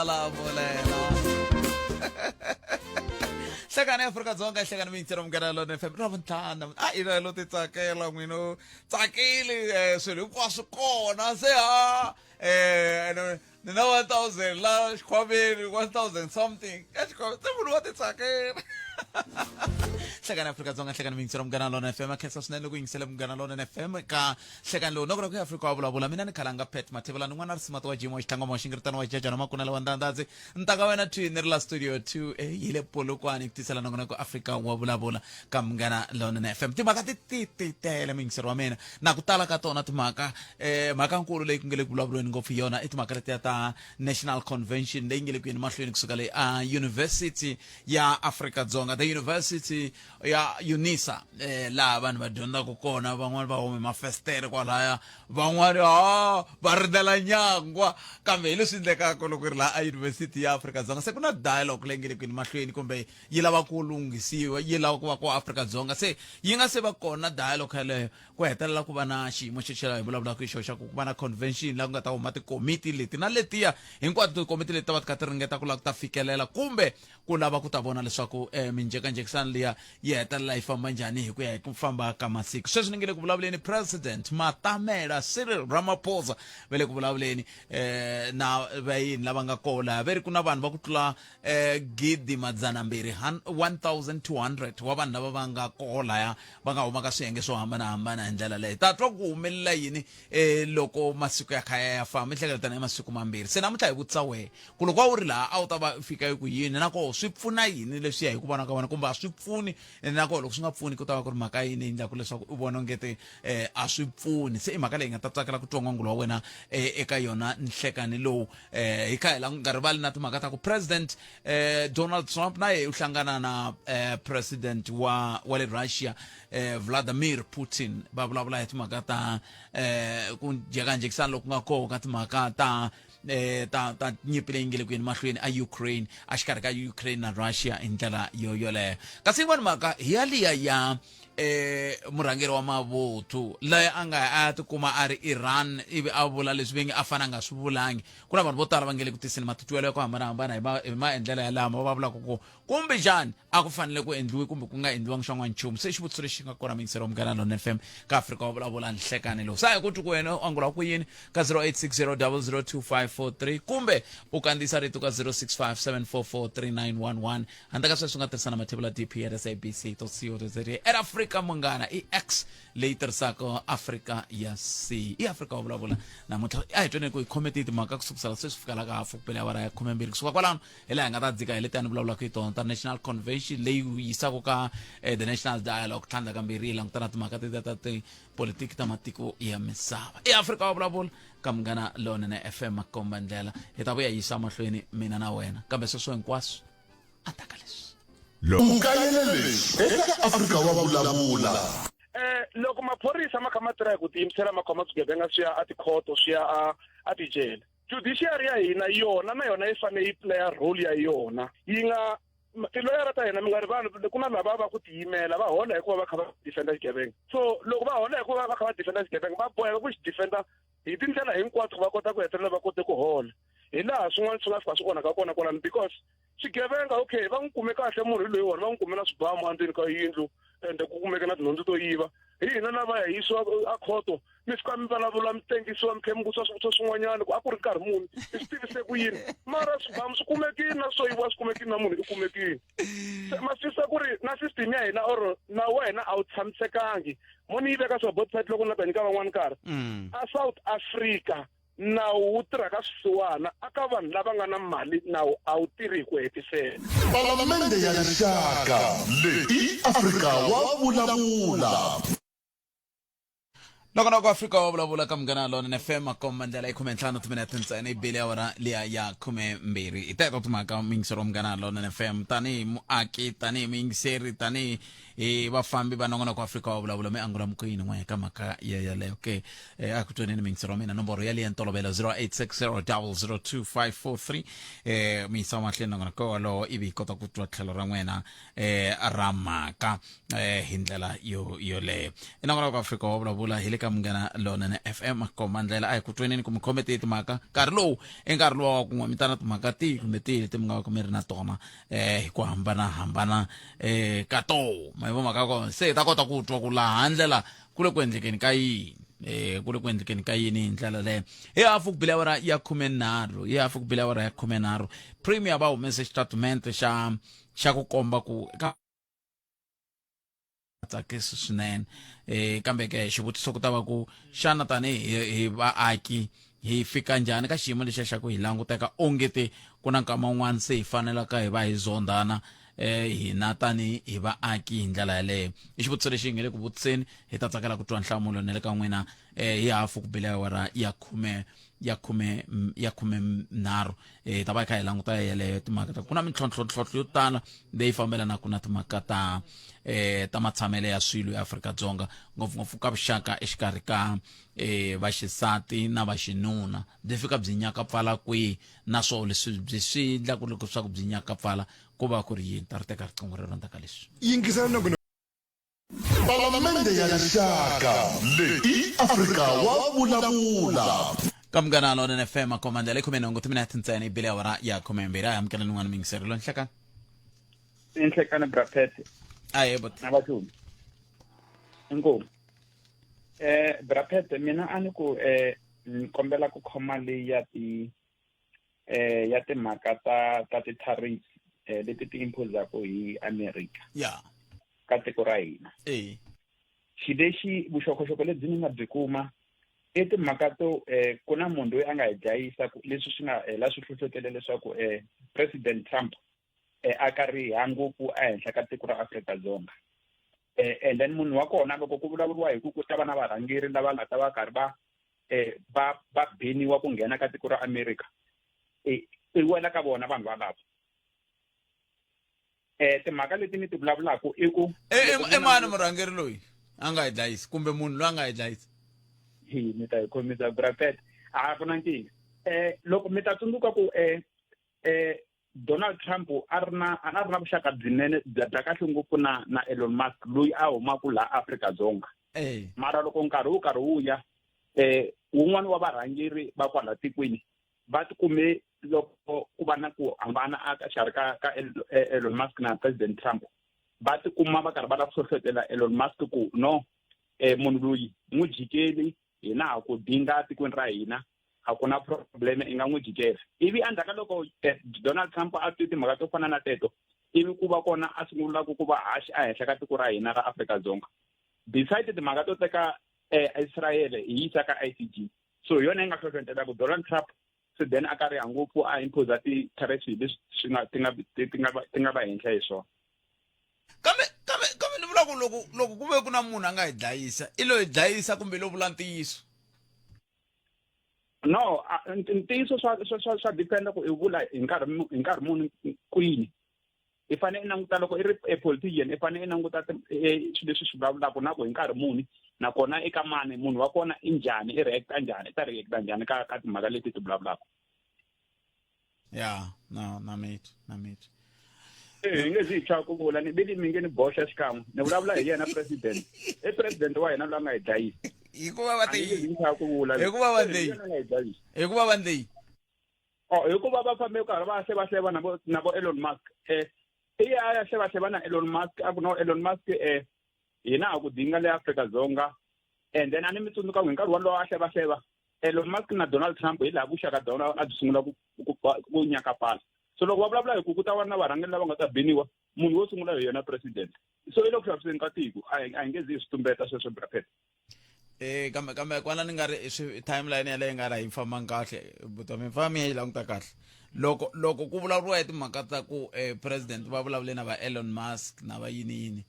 Vulavula Hlekani Afrika-Dzonga hlekani mintsiro Munghana Lonene FM Ravuntlhanu ina lo ti tsakela n'wina tsakile swilo hinkwaswo kona se ni na 1000 la xikhwameni 1000 something exikhwameni se munhu wa ti tsakela hlekani Afrika-Dzonga hlekani mintsiro Munghana Lonene FM akhensa swinene loko yingisela Munghana Lonene FM ka hlekani lowu nokona ku Afrika wa vulavula mina ni khalanga Pet Mathebula ni n'wana risimata wa Jimo xitlangwa xingiritano wa jajana makunela wa ndandadzi ntaka wena twini ri la studio 2 yile Polokwane ku tisela nokona ku Afrika wa vulavula ka Munghana Lonene FM timhaka ti tele mingisero wa mina na ku tala ka tona timhaka mhaka nkulu leyi ku ngele ku vulavuriweni ngopfu yona i timhaka leti ta National Convention leyi ngele ku yini mahlweni kusuka le University ya Afrika-Dzonga the University ya UNISA la vanhu va dyondzaka kona van'wana va home mafestere kwalaya van'wana va ridela nyangwa kambe hi leswi endlekaka loko ri la University ya Afrika-Dzonga se ku na dialogue leyi ngele ku yini mahlweni kumbe yi lava ku lunghisiwa yi lava ku va ku Afrika-Dzonga se yi nga se va kona dialogue yaleyo ku hetelela ku va na xiyimo xexela hi vulavulaka hi xo xa ku va na convention la ku nga ta huma tikomiti leti na letiya hinkwato tikomiti leti ta va ti kha ti ringeta ku lava ku ta fikelela kumbe ku lava ku ta vona leswaku minjhekanjhekisano liya yi hetelela yi famba njhani hi ku ya hi ku famba ka masiku sweswi ni nge le ku vulavuleni President Matamela Cyril Ramaphosa ve le ku vulavuleni na vayini lava nga kola ve ri ku na vanhu va ku tlula gidi madzana mbirhi 1200 wa vanhu lava va nga kola ya va nga huma ka swiyenge swo hambanahambana hi ndlela leyi ta twa ku humelela yini loko masiku ya khaya ya famba ihlekeletana hi masiku mambirhi se namuntlha hi vutisa wehe ku loko a wu ri laha a wu ta va fika hi ku yini nako swi pfuna yini leswi ya hi ku vona ka vona kumbe a swi pfuni nako loko swi nga pfuni ku ta va ku ri mhaka yini yi endlaku leswaku u vona ongete a swi pfuni se i mhaka leyi nga ta tsakela ku twa n'wangulo wa wena eka yona nhlekani lowu hi kha hi nga rivali na timhaka ta ku President Donald Trump na ye u hlangana na President wa le Russia Vladimir Putin va vulavula hi timhaka ta ku jhekanjhekisana loku nga koho ka timhaka ta nyimpi leyi ngele ku yini mahlweni a Ukraine a xikarhi ka Ukraine na Russia hi ndlela yoyoleyo kasi yin'wana mhaka hi yaliya ya murhangeri wa mavuthu laha a nga a tikuma a ri Iran ivi a vula leswi vengi a fana nga swi vulangi ku na vanhu vo tala va ngele ku tiseni matitwelo ya ku hambanahambana hi maendlela ya lama va vulaka ku kumbe xani a ku fanele ku endliwi kumbe ku nga endliwangi xan'wana nchumu se xivutiso lexi nga kona mingisero Munghana Lonene FM ka Afrika wa vulavula nhlekani lowu sa hi ku twi ku wena u angula ku yini ka 0860002543 kumbe u kandziyisa rito ka 0657443911 handle ka sweswi u nga tirhisana Mathebula DP@sabc.co.za Afrika Munghana i X leyi tirhisaka Afrika ya C i Afrika wa vulavula namuntlha a hi tweni ku hi khometi timhaka ku sukusela sweswi fikala ka hafu kupela awara ya 12 kusuka kwalano hi laha hi nga ta dzika hi leti a ni vulavulaka hi tona ta National Convention leyi yisaka ka the National Dialogue tlhandla kambirhi hi langutana timhaka ta politiki ta matiko ya misava i Afrika wa vulavula ka Munghana Lonene FM makomba ndlela hi ta vuya yisa mahlweni mina na wena kambe sweswo hinkwaswo a taka leswi eka Afrika wa vulavula loko maphorisa ma kha ma tirha hi ku tiyimisela ma khoma swigevenga swi ya a tikhoto swi ya a tijele judiciary ya hina yona na yona yi fanele yi playa role ya yona yi nga tiloyara ta hina mi nga ri vanhu ku na lava va ku tiyimela va hola hikuva va kha va defenda xigevenga so loko va hola hikuva va kha va defenda xigevenga va boheka ku xi defenda hi tindlela hinkwato va kota ku hetelela va kote ku hola hi laha swin'wana swi nga fika swi onhaka kona kwalani because xigevenga okay va n'wi kume kahle munhu loyi wona va n'wi kume na swibamu endzeni ka yindlu ende ku kumeka na tinhundzu to yiva hi hina lava ya yisiwa a khoto mi fika mi vulavula mi tengisiwa mi tlhe mi vutisa swivutiso swin'wanyana ku a ku ri nkarhi muni i swi tivise ku yini mara swibamu swi kumekini na swo yiviwa swi kumekini na munhu i kumekini se ma swisisa ku ri na system ya hina or na wena a wu tshamisekangi mo ni yi veka swa botsite loko na ta nyika van'wana nkarhi a South Africa nawu wu tirha ka swisiwana aka vanhu lava nga na mali nawu a wu tirhi hi ku hetisela Palamende ya rixaka leyi Afrika wa vulavula loko na ku Afrika wa vulavula ka Munghana Lonene FM makomba ndlela i 15 timinete ntsena i bile awara liya ya 12 i teto timhaka mingisero Munghana Lonene FM tanihi muaki tanihi muyingiseri tanihi vafambi va nongonoko Afrika wa vulavula mi angula mukuyini n'we ka mhaka yeleyo ke a ku tweneni mingisero mina nomboro ya liya ntolovelo 0860002543 mi yisa mahlweni nongonoko walowo ivi hi kota ku twa tlhelo ra n'wena ra mhaka hi ndlela yoleyo i nongonoko Afrika wa vulavula hi le ka Munghana Lonene FM komba ndlela a hi ku tweneni ku mi khomete timhaka nkarhi lowu i nkarhi lowu wa ku n'we mitana timhaka tihi kumbe tihi leti mi nga ku mi ri na tona hi ku hambanahambana ka toho ma hi vomhaka kona se hi ta kota ku twa ku laha handlela ku le ku endlekeni ka yini ku le ku endlekeni ka yini hi ndlela leyo hi hafu ku bile awara ya 13 premier va humese xitatimende xa ku komba ku tsakisi swinene kambe ke xivutiso ku ta va ku xana tanihi vaaki hi fika njhani ka xiyimo lexi xa ku hi languteka ongete ku na nkama wun'wana se hi fanelaka hi va hi zondana hina tani hi vaaki hi ndlela yaleyo i xivutiso lexi hi nge le ku vutiseni hi ta tsakela ku twa nhlamulo na le ka n'wina hi hafu ku bile awara ya 13 hi ta va hi kha hi languta yeleyo timhaka ku na mintlhontlhontlhontlho yo tala leyi fambelanaka na timhaka ta matshamelo ya swilo ya Afrika-Dzonga ngopfungopfu ka vuxaka exikarhi ka vaxisati na vaxinuna byi fika byi nyaka pfala kwihi naswona leswi byi swi endlaku loko swa ku byi nyaka pfala ku va ku ri yini ta ri teka riqingho rero ndaka leswi Palamende ya rixaka leyi Afrika wa vulavula ka Munghana Lonene FM komanda le 18 timinete ntsena i bile awara ya 12 a amukela n'wana mingisero nhlekani inhlekana Brapet but nabathumi inkomo Brapet mina ani ku nkombela ku khoma leyi ya timhaka ta ti-tariffs leti ti imposaku hi America ka tiko ra hina xilexi vuxokoxoko lebyi ni nga byi kuma i timhaka to ku na munhu loyi a nga hi dlayisa leswi swi nga la swi hlohlotele leswaku President Trump a kariha ngopfu ehenhla ka tiko ra Afrika-Dzonga and then munhu wa kona loko ku vulavuriwa hi ku ta va na varhangeri lava nga ta va karhi va beniwa ku nghena ka tiko ra America i wela ka vona vanhu valavo timhaka leti ni ti vulavulaku i ku mani murhangeri loyi a nga hi dlayisi kumbe munhu loyi a nga hi dlayisi mi ta hi khomisa Brapet a ku na nkingha loko mi ta tsundzuka ku Donald Trump a ri na vuxaka byinene bya kahle ngopfu na Elon Musk loyi a humaku laha Afrika-Dzonga mara loko nkarhi wu karhi wu ya wun'wana wa varhangeri va kwala tikweni va tikume loko ku va na ku hambana a xikarhi ka Elon Musk na President Trump va tikuma va karhi va lava ku hlohlotela Elon Musk ku no munhu loyi n'wi jikeli hina ha ku dinga tikweni ra hina a ku na problem i nga n'wi jikela ivi endzhaku loko Donald Trump a twi timhaka to fana na teto ivi ku va kona a sungulaka ku va haxi ehenhla ka tiko ra hina ra Afrika-Dzonga beside timhaka to teka Israel hi yisa ka ICJ so hi yona yi nga hlohlotelaka Donald Trump so then a kariha ngopfu a impose ti-tariffs leswi ti nga va henhla hi swona kambe ni vula ku loko ku ve ku na munhu a nga hi dlayisa i lo hi dlayisa kumbe lo vula ntiyiso no ntiyiso swa dependa ku i vula hi nkarhi muni kwini i fanele i languta loko i ri politician i fanele i languta swilo leswi swi vulavulaka na ku hi nkarhi muni nakona eka mani munhu wa kona i njhani i reacta njhani i ta reacta njhani ka timhaka leti ti vulavulaka na mate hi nge zi hi chava ku vula ni bili mi nge ni boxa xikan'we ni vulavula hi yena president i president wa hina loyi a nga hi dlayisa hikuva va ndleyi hikuva va fambe karhi va hleva na vo Elon Musk i ya hleva na Elon Musk a ku no Elon Musk hina a ku dinga le Afrika-Dzonga and then a ni mi tsundzuka hi nkarhi walowo a hleva Elon Musk na Donald Trump hi laha vuxaka bya vona a byi sungula ku nyakapala so loko va vulavula hi ku ta va na varhangeri lava nga ta beniwa munhu wo sungula hi yona president so i loko xaviseni ka tiko a hi nge zi hi swi tumbeta sweswo Brapet kambe kwana ni nga ri timeline yaleyo nga ri hi fambangi kahle vutomi fami yi languta kahle loko ku vulavuriwa hi timhaka ta ku president va vulavule na va Elon Musk na va yini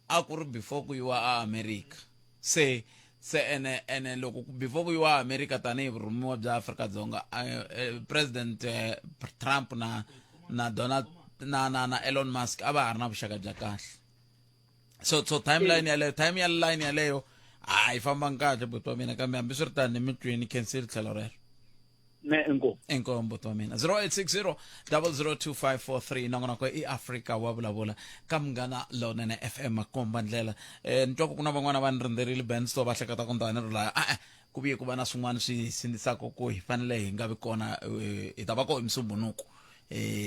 a ku ri before ku yiwa a America se ene loko before ku yiwa a America tanihi vurhumiwa bya Afrika-Dzonga president Trump na Donald na Elon Musk a va ha ri na vuxaka bya kahle so timeline yaleyo hayi famba kahle bhuti wa mina kambe hambi swi ri tani emitweni cancel tlhelo rero enkomo bhuti wa mina 0860 002543 nongonoko iAfrika wa vulavula ka Munghana Lonene FM makomba ndlela ni twa ku na van'wana va ni rindzerile band store va hleketa ku ndani ri laya ku vuye ku va na swin'wana swi sindzisaka ku hi fanele hi nga vi kona hi ta va ko hi Musumbunuku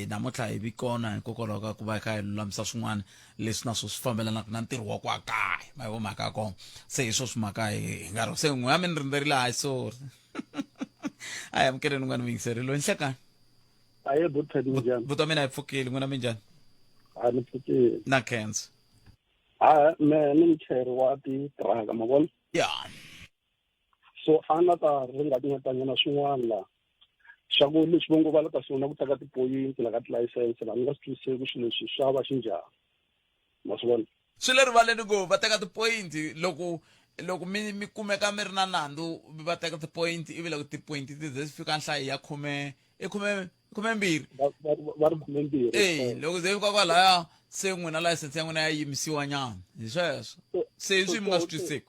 namuntlha hi vi kona hikokwalaho ka ku va kha hi lulamisa swin'wana leswi na swo swi fambelanaka na ntirho wa ku a kaya ma vo mhaka kona se hi swo swi mhaka hi nga ri se n'we ya mi ni rindzerile hayi sorry hayi amukeleni n'wana mingiserilo nhlekani aye buthadi njani buti wa mina hi pfukile n'wina minjhani a ni pfukile na cancer me ni muchayeri wa titiraka ma vona ya so a na ta ringatanyana swin'wana la xa ku leswi va ngo va la ta sungula ku teka tipoyinti la ka tilayisense la ni nga swi twisisi ku swilo leswi swa va xi njhani ma swi vona swi le rivaleni ngopfu va teka tipoyinti loko mi kumeka mi ri na nandzu va teka tipoyinti ivi loko tipoyinti ti ze fika nhlayo ya khumembirhi va ri 12 loko ze fika kwalaya se n'wina layisense ya n'wina ya yimisiwa nyana hi sweswo se swi mi nga swi twisiseki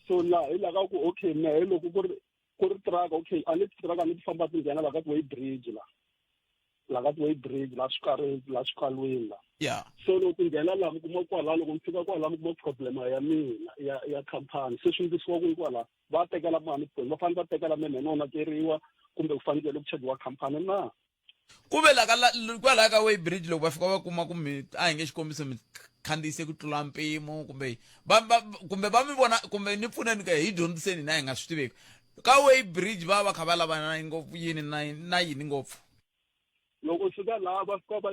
so la hi la ka ku okay me loko ku ri truck okay a ni truck a ni famba ti nghena la ka way bridge la ka way bridge la swikalwini la ya so loko nghena la mi kuma kwala loko mi fika kwala mi kuma problema ya mina ya khampani se swi ndisiwa ku kwala va tekela mani va fanele va tekela mene no nakeriwa kumbe ku fanele ku chajiwa khampani na ku ve kwalaya ka way bridge loko va fika va kuma kumbe a hi nge xikombiso mi khandziyise ku tlula mpimo kumbe va mi vona kumbe ni pfuneni ka hi dyondziseni na hi nga swi tiveki ka way bridge va kha va lavana ngopfu yini na yini ngopfu loko fika laha va fika va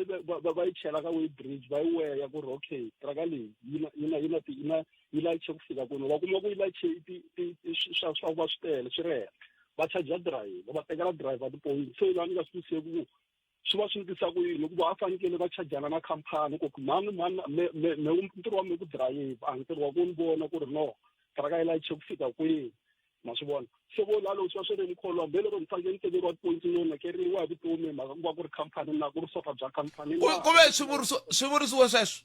yi chela ka way bridge va yi weya ku ri okay traka leyi yi layiche ku fika kwini va kuma ku yi layiche swa va swi tele swi ri henhla va charger driver va tekela driver tipoyinti se laha ni nga swi twiseki ku swi va swi ndlisa ku yini hikuva a fanekele va chajana na khampani ku mani ntirho wa mi ku dirayivha a ntirho wa ku ni vona ku ri no traka yi layiche ku fika kwini ma swi vona se vo lalo swi va swi ri ni kholwa hambi loko ni fanekele ni tekeriwa tipoyinti no nakeriwa hi vutomi mhaka ku va ku ri khampani na ku ri sofa bya khampani ku ve swivuriso sweswo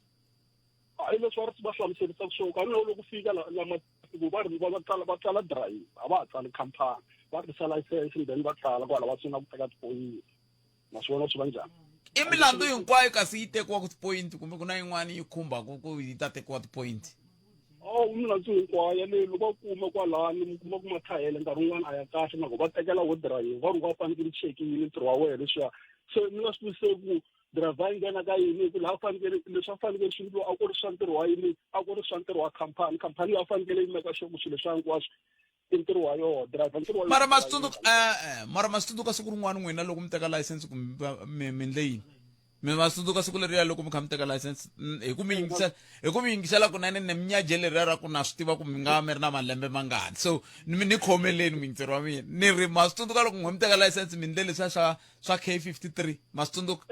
hayi leswi va hlamuserisaka swona ka loko ku fika lamasiku va ri va tsala drive a va ha tsali khampani va tirhisa license then va tsala kwala va sungula ku teka tipoyinti ma swi vona swi va njhani i milandzu hinkwayo kasi yi tekiwa ku tipoyinti kumbe ku na yin'wana yi khumbaka ku yi ta tekiwa tipoyinti milandzu hinkwayo leyi loko va kuma kwalani mi kuma ku mathayele nkarhi wun'wana a ya kahle na ku va tekela wo drive va ri va fanekele chekile ntirho wa wena leswiya se mi nga swi twisisi ku driver yi nghena ka yini ku laha fanekele leswi a fanekele swi endliwa a ku ri swa ntirho wa yini a ku ri swa ntirho wa khampani ya fanekele yi meka sure ku swilo swa hinkwaswo i ntirho wa yona driver ntirho wa mara ma swi tsundzuka siku rin'wana n'wina loko mi teka license kumbe mi ndle yini mi ma swi tsundzuka siku leriya loko mi kha mi teka license hi ku mi yingisela kunene ni minyaje leriya ra ku na swi tiva ku mi nga mi ri na malembe mangani so ni khomeleni mintirho wa mina ni ri ma swi tsundzuka loko n'we mi teka license mi ndle leswiya swa K53 ma swi tsundzuka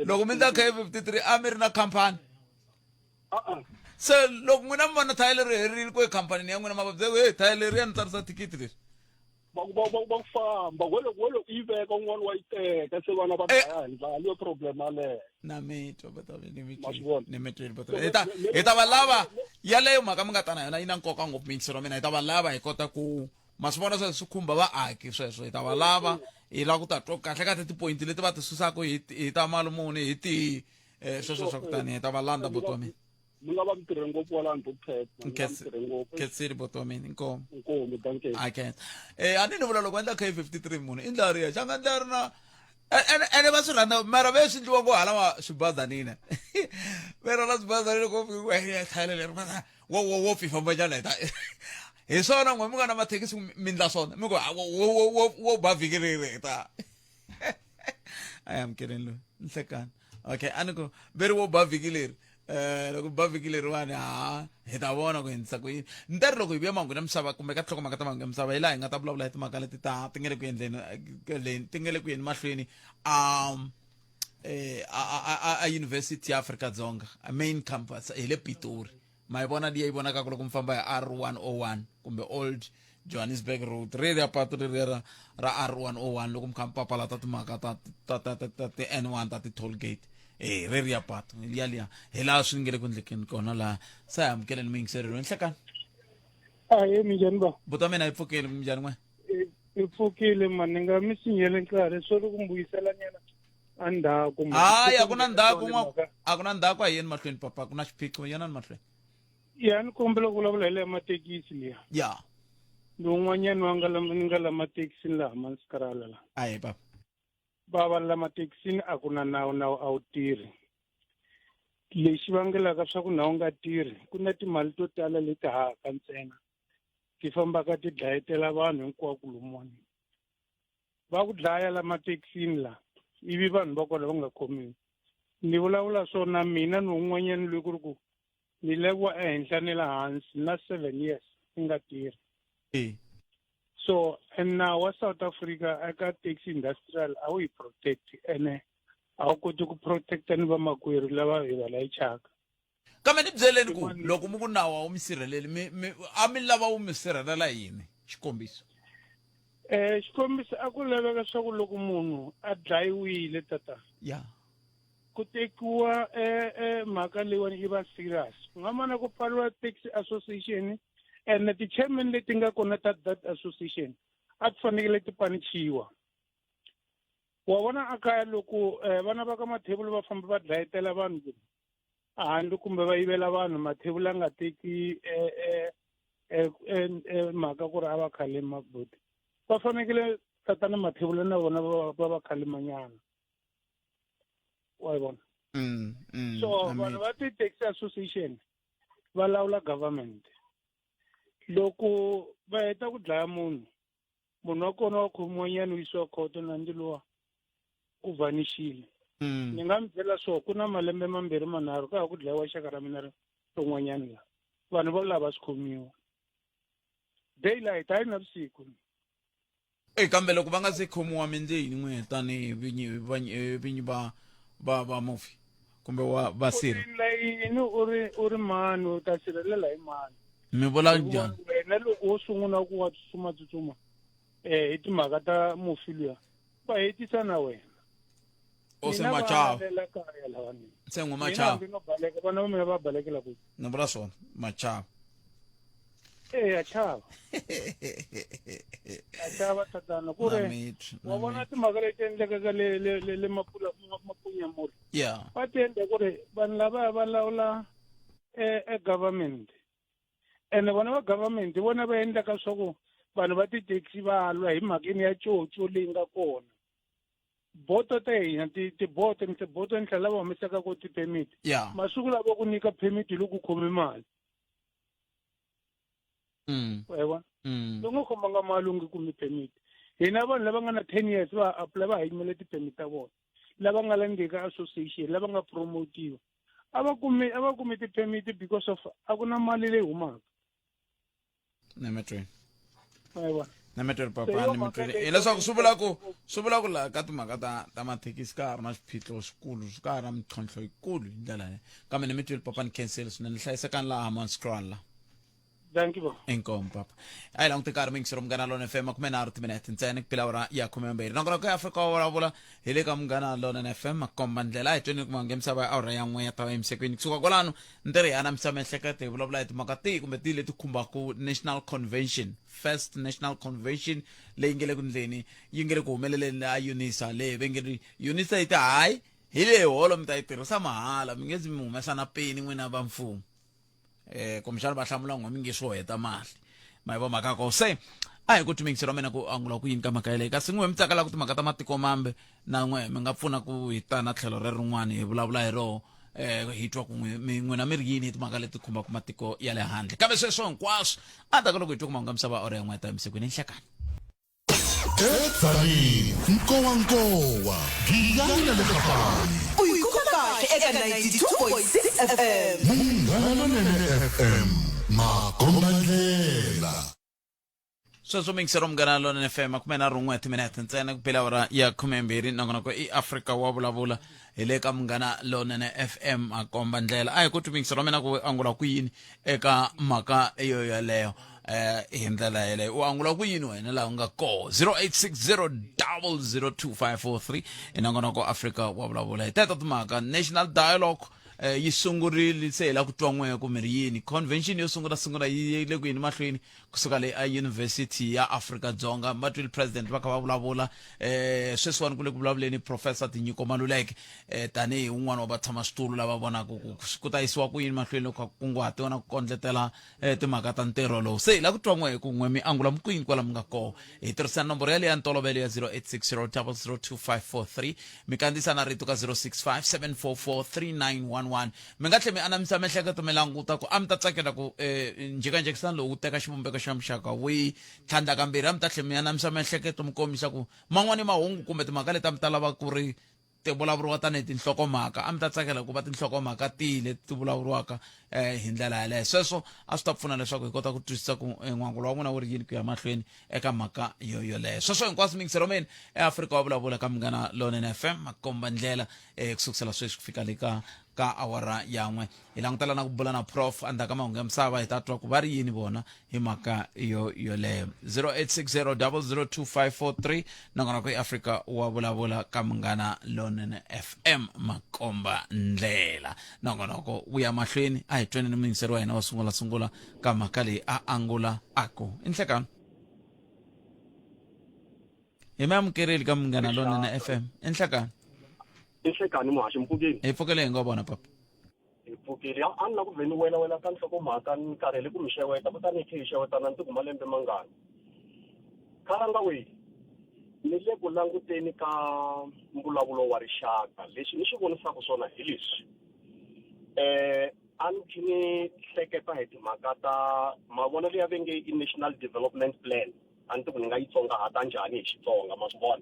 loko mi ndla K53 a mi ri na khampani se loko n'wina mi vona thayele ri herile ku ekhampanini ya n'wina ma vabye thayele leriya ni tsarisa thikithi leri va famba welo yi veka un'wana wa yi teka se vana va dlaya hi ndlala yo problem aleyo na mitwa ni mitweni hi ta va lava yaleyo mhaka mi nga ta na yona yi na nkoka ngopfu mingisero wa mina hi ta va lava hi kota ku ma swi vona sweswo swi khumba vaaki sweswo hi ta va lava hi lava ku ta twa kahle kahle tipoyinti leti va ti susaka hi ta mali muni hi tihi sweswo swa kutani hi ta va landa buti wa mina mi nga va mi tirhe ngopfu wa lani khetsiri buti wa mina inkomo danke okay a ni vula loko endla K53 munhu i ndla riya xanga ndla ri na ene va swi rhandza mara ve swi endliwa ku hala swibazanini ve rona swibazanini ko thayele leri wo fifa mbanyana hi swona n'we mi nga na mathekisi mi ndla swona mi ku wo ba vhiki leri ta I am kidding lo nhlekani okay a ni ku ve ri wo ba vhiki leri loko ba vhiki leriwani hi ta vona ku endlisa ku yini ni ta ri loko hi vuya mahungu na misava kumbe ka nhlokomhaka ta mahungu ya misava hi laha hi nga ta vulavula hi timhaka leti ti nga le ku endleni ti nga le ku yeni mahlweni a University ya Afrika-Dzonga a main campus hi le Pitori ma yi vona liya yi vonaka loko mi famba hi R101 kumbe Old Johannesburg Road reriya patu reriya ra R101 loko mi kha mi papalata timhaka ta ti N1 ta ti toll gate re ri ya pato liya hela swi ngele ku ndlekeni kona la sa amukela ni mingisero nhlekani Aye minjani ba? buta mina ipfukeli minjani n'we Ipfukile mani ni nga mi sinyele nkarhi swo ri ku mbuyisela nyana andhaku. hayi a ku na ndhaku a yeni mahlweni papa ku na xiphiqo yana ni mahlweni Ya ni kombela ku vulavula hi le mathekisi liya. ya Lowun'wanyani wa nga la mathekisini laha Manskarala la. ayi papa Bava la mathekisini a ku na nawu a wu tirhi. Lexi vangelaka swa ku nawu nga tirhi ku na timali to tala leti hahaka ntsena. Ti fambaka ti dlayetela vanhu hinkwako lomuwani. Va ku dlaya la mathekisini la ivi vanhu va kona va nga khomiwi. Ni vulavula swona mina ni un'wanyani loyi ku ri ku ni leviwa ehenhla ni le hansi na 7 years ni nga tirhi. So nawu wa South Africa eka taxi industrial a wu hi protect ene a wu koti ku protecta ni vamakwerhu lava hi va layichaka. kambe ni byeleni ku loko mu ku nawu a wu mi sirheleli a mi lava wu mi sirhelela yini xikombiso Xikombiso a ku laveka swa ku loko munhu a dlayiwile tata ya ku tekiwa mhaka leyiwani yi va serious ku nga mana ku pfariwa taxi association and ti-chairman leti nga kona ta that association a ti fanekele ti panichiwa. Wa vona a kaya loko vana va ka mathebula va famba va dlayetela vanhu handle kumbe va yivela vanhu mathebula nga teki mhaka ku ri a va khale mabuti va fanekele tatana mathebula na vona va va khalimanyana wa yi vona. So vanhu va ti-taxi association va lawula government. Loko va heta ku dlaya munhu wa kona wa khomiwanyana u yisiwa khoto nandzu luwa u vanixile. Ni nga mi byela swo ku na malembe mambirhi manharhu ka ha ku dlayiwa xaka ra mina rin'wanyana la vanhu va lava swi khomiwa daylight hayi na vusiku. kambe loko va nga se khomiwa mindleyini n'we tanihi vinyi va movie kumbe va siri yini u ri mani u ta sirhelela hi mani mi vula njhani wena loko wo sungula ku wa tsutsuma hi timhaka ta mufi luya va hetisa na wena o se machava se n'we machava vana va mina va balekela ku ni vula swona machava a chava tatana ku ri wa vona timhaka leti endlekaka le mapunyamuri va ti endla ku ri vanhu lava va lawula government ene vona va government vona va endlaka swa ku vanhu va ti-taxi va lwa hi mhakeni ya coco leyi nga kona. Boto ta hina tiboto ni tlhela lava humesaka ku ti-permit masiku lava ku nyika permit loko u khome mali wa loko ngo khomanga mali u nge kumi permit. Hina vanhu lava nga na 10 years va apply va ha yimele ti-permit ta vona lava nga landzeni ka association lava nga promotiwa a va kumi ti-permit because of a ku na mali leyi humaka. Nemetweni wa nemetweni papa nemetweni hileswaku swi vula ku laha ka timhaka ta mathekisi ka ha ri na swiphiqo swikulu ka ha ri na mintlhontlho yikulu hi ndlela leyo kambe nemetweni papa ni khenseli swinene ni hlayisekani laha Manskrala. Thank you. Inkomu papa a hi langute karhi mingisero Munghana Lonene FM 13 timinete ntsena ku pela awara ya 12 nakona ka Afrika wa vulavula hi le ka Munghana Lonene FM komba ndlela hi tweni ku mange misava ya awara ya n'we ya ta emsekweni kusuka kwalano ntirhi yana misava miehleketo hi vulavula hi timhaka tihi kumbe tihi leti khumbaka National Convention First National Convention leyi nge le ku ndleni yi nge le ku humeleleni a UNISA leyi ve nge ri UNISA yi ti hayi hi leyi holo mi ta yi tirhisa mahala mi nge zi mi humesa na peni n'wina va mfumo komixana va hlamula n'we mi nge swo heta mali ma hi vomhaka ko se a hi ku timingiselo mina ku angula ku yini ka mhaka yeleyi kasi n'we mi tsakela ku timhaka ta matiko mambe na n'we mi nga pfuna ku hi ta na tlhelo rin'wana hi vulavula hi roho hi twa ku n'wina mi ri yini hi timhaka leti khumbaka matiko ya le handle kambe sweswo hinkwaswo a ta ka loko hi twa ku mahungu ya misava ora yan'we ya ta emisekweni hi nhlekani Edzani nkowankowa giyani le kafani uyikukahle eka 92.6 FM Munghana Lonene FM makombandlela sweswo mingisero Munghana Lonene FM 13 timinete ntsena ku pela awara ya 12 nakona ku i Afrika wa vulavula hi le ka Munghana Lonene FM a komba ndlela a hi ku timingisero mina ku angula ku yini eka mhaka eyo yaleyo hi ndlela yeleyo u angula ku yini wena laha u nga koho 0860002543 i nongonoko Africa wa vulavula hi teto timhaka National Dialogue yi sungurile se hi la ku twa n'we ku mi ri yini convention yo sungula yi le ku yini mahlweni kusuka le a University ya Afrika-Dzonga matwile president va kha va vulavula sweswiwani ku le ku vulavuleni Professor Tinyiko Maluleke tanihi un'wana wa vatshama switulu lava vonaka ku ta yisiwa ku yini mahlweni loko kunguhatiwa na ku kondletela timhaka ta ntirho lowu se hi la ku twa n'we ku n'we mi angula mukwini kwala mi nga koho hi tirhisana nomboro yaleyo ya ntolovelo ya 0860002543 mi kandziyisa na rito ka 0657443911 mi nga tlhe mi anamisa mihleketo mi languta ku a mi ta tsakela ku njhekanjhekisani lowu wu teka xivumbeko xa muxaka wihi tlhandla kambirhi a mi ta tlhe mi anamisa mihleketo mi kombisa ku man'wani mahungu kumbe timhaka leti a mi ta lava ku ri ti vulavuriwa tanihi tinhlokomhaka a mi ta tsakela ku va tinhlokomhaka tihi leti ti vulavuriwaka hi ndlela yaleyo sweswo a swi ta pfuna leswaku hi kota ku twisisa ku n'wangulo wa n'wina wu ri yini ku ya mahlweni eka mhaka yoyoleyo sweswo hinkwaswo mingisero meni eAfrika wa vulavula ka Munghana Lonene FM makomba ndlela kusukisela sweswi ku fika le ka awara yan'we hi langutela na ku bula na prof andaka mahungu ya misava hi ta twa ku va ri yini vona hi mhaka yoleyo 0860002543 nongonoko Africa wa vulavula ka Munghana Lonene FM makomba ndlela nongonoko wu ya mahlweni a hi tweni ni mingisero wa hina wa sungula ka mhaka leyi a angula ako inhlekani hi mi amukereli ka Munghana Lonene FM inhlekani inhlekani muhashi mpfukeni hi pfukele hi ngo vona papa hi pfukeli a ni la ku vheni wena ka nhlokomhaka ni karhele ku mi xeweta kutani ni tlhe hi xewetana ni ti kuma lembe mangani kharanga wihi ni le ku languteni ka mbulavulo wa rixaka leswi ni swi vonisaka swona hi leswi a ni tlhe ni hleketa hi timhaka ta mavonelo ya venge i National Development Plan a ni ti ku ni nga yi tsongahata njhani hi Xitsonga ma swi vona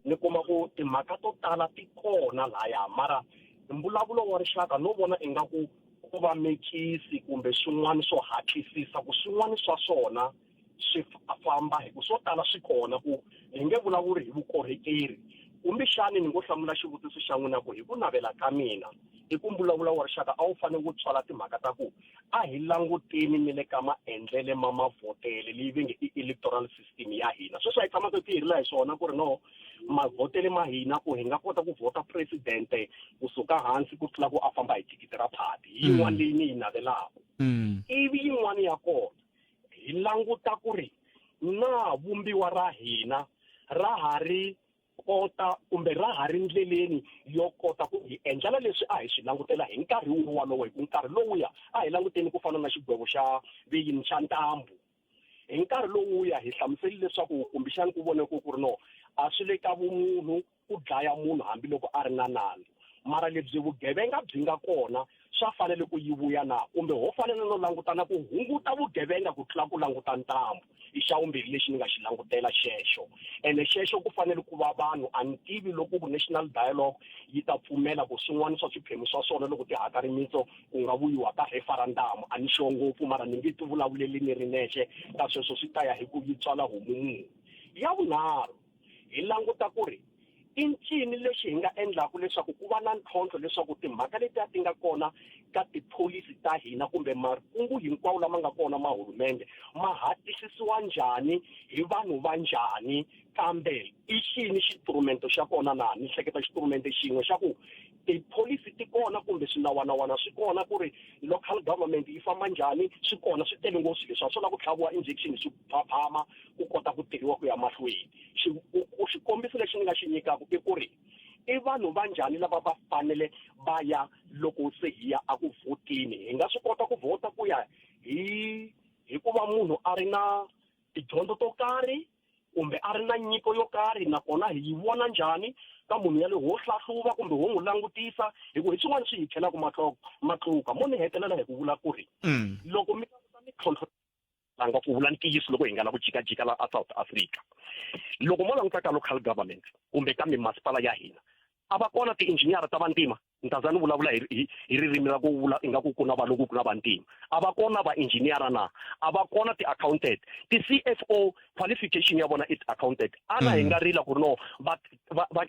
ni kuma ku timhaka to tala ti kona laya mara mbulavulo wa rixaka no vona ingaku ku va mekisi kumbe swin'wana swo hatlisisa ku swin'wana swa swona swi famba hi ku swo tala swi kona ku hi nge vulavuri hi vukorhokeri kumbexani ni ngo hlamula xivutiso xa n'wina ku hi ku navela ka mina i ku mbulavulo wa rixaka a wu fanele ku tswala timhaka ta ku a hi languteni ni le ka maendlele ma mavhotele leyi venge i electoral system ya hina sweswo hi tshamaka ku hirila hi swona ku ri no mavhotele ma hina ku hi nga kota ku vhota presidente kusuka hansi ku tlula ku a famba hi thikithi ra phati yin'wana leyi ni yi navelaka ivi yin'wana ya kona hi languta ku ri na vumbiwa ra hina ra ha ri kota kumbe ra ha ri ndleleni yo kota ku hi endlela leswi a hi swi langutela hi nkarhi wolowo hi ku nkarhi lowuya a hi languteni ku fana na xigwevo xa veyini xa ntambu hi nkarhi lowuya hi hlamuseli leswaku kumbexani ku vone ku ri no a swi le ka vumunhu ku dlaya munhu hambiloko a ri na nandzu mara lebyi vugevenga byi nga kona swa fanele ku yi vuya na kumbe ho fanele no langutana ku hunguta vugevenga ku tlula ku languta ntambu i xa vumbirhi lexi ni nga xi langutela xexo ene xexo ku fanele ku va vanhu a ni tivi loko ku National Dialogue yi ta pfumela ku swin'wana swa swiphemu swa swona loko tihaka rimitso ku nga vuyiwa ka referendum a ni xo ngopfu mara ni nge ti vulavuleli ni ri nexe ka sweswo swi ta ya hi ku yi tswala homu munhu ya vunharhu hi languta ku ri i ncini lexi hi nga endlaku leswaku ku va na ntlhontlho leswaku timhaka leti ti nga kona ka tipholisi ta hina kumbe makungu hinkwawo lama nga kona mahulumende ma hatlisisiwa njhani hi vanhu va njhani kambe i xini xiturumento xa kona na ni hleketa xiturumento xin'we xa ku tipholisi ti kona kumbe swinawanawana swi kona ku ri local government yi famba njhani swi kona swi tele ngopfu leswi swo la ku tlhaviwa injection swi phaphama ku kota ku tirhiwa ku ya mahlweni xikombiso lexi ni nga xi nyikaka i ku ri i vanhu va njhani lava va fanele va ya loko se hi ya a ku vhotini hi nga swi kota ku vhota ku ya hi ku va munhu a ri na tidyondzo to karhi kumbe a ri na nyiko yo karhi nakona hi yi vona njhani ka munhu ya le ho hlahluva kumbe ho n'wi langutisa hi ku hi swin'wana swi hi tlhelaka matluka mo ni hetelela hi ku vula ku ri loko mi tlhontlho langa ku vula ntiyiso loko hi nga la ku jikajika la South Africa loko mo languta ka local government kumbe ka mimasipala ya hina a va kona ti-engineer ta vantima ntazani vulavula hi ririmi ra ku vula ingaku ku na valungu ku na vantima a va kona va-engineera na a va kona ti-accountant ti-CFO qualification ya vona it's accountant ana hi nga rila ku ri no va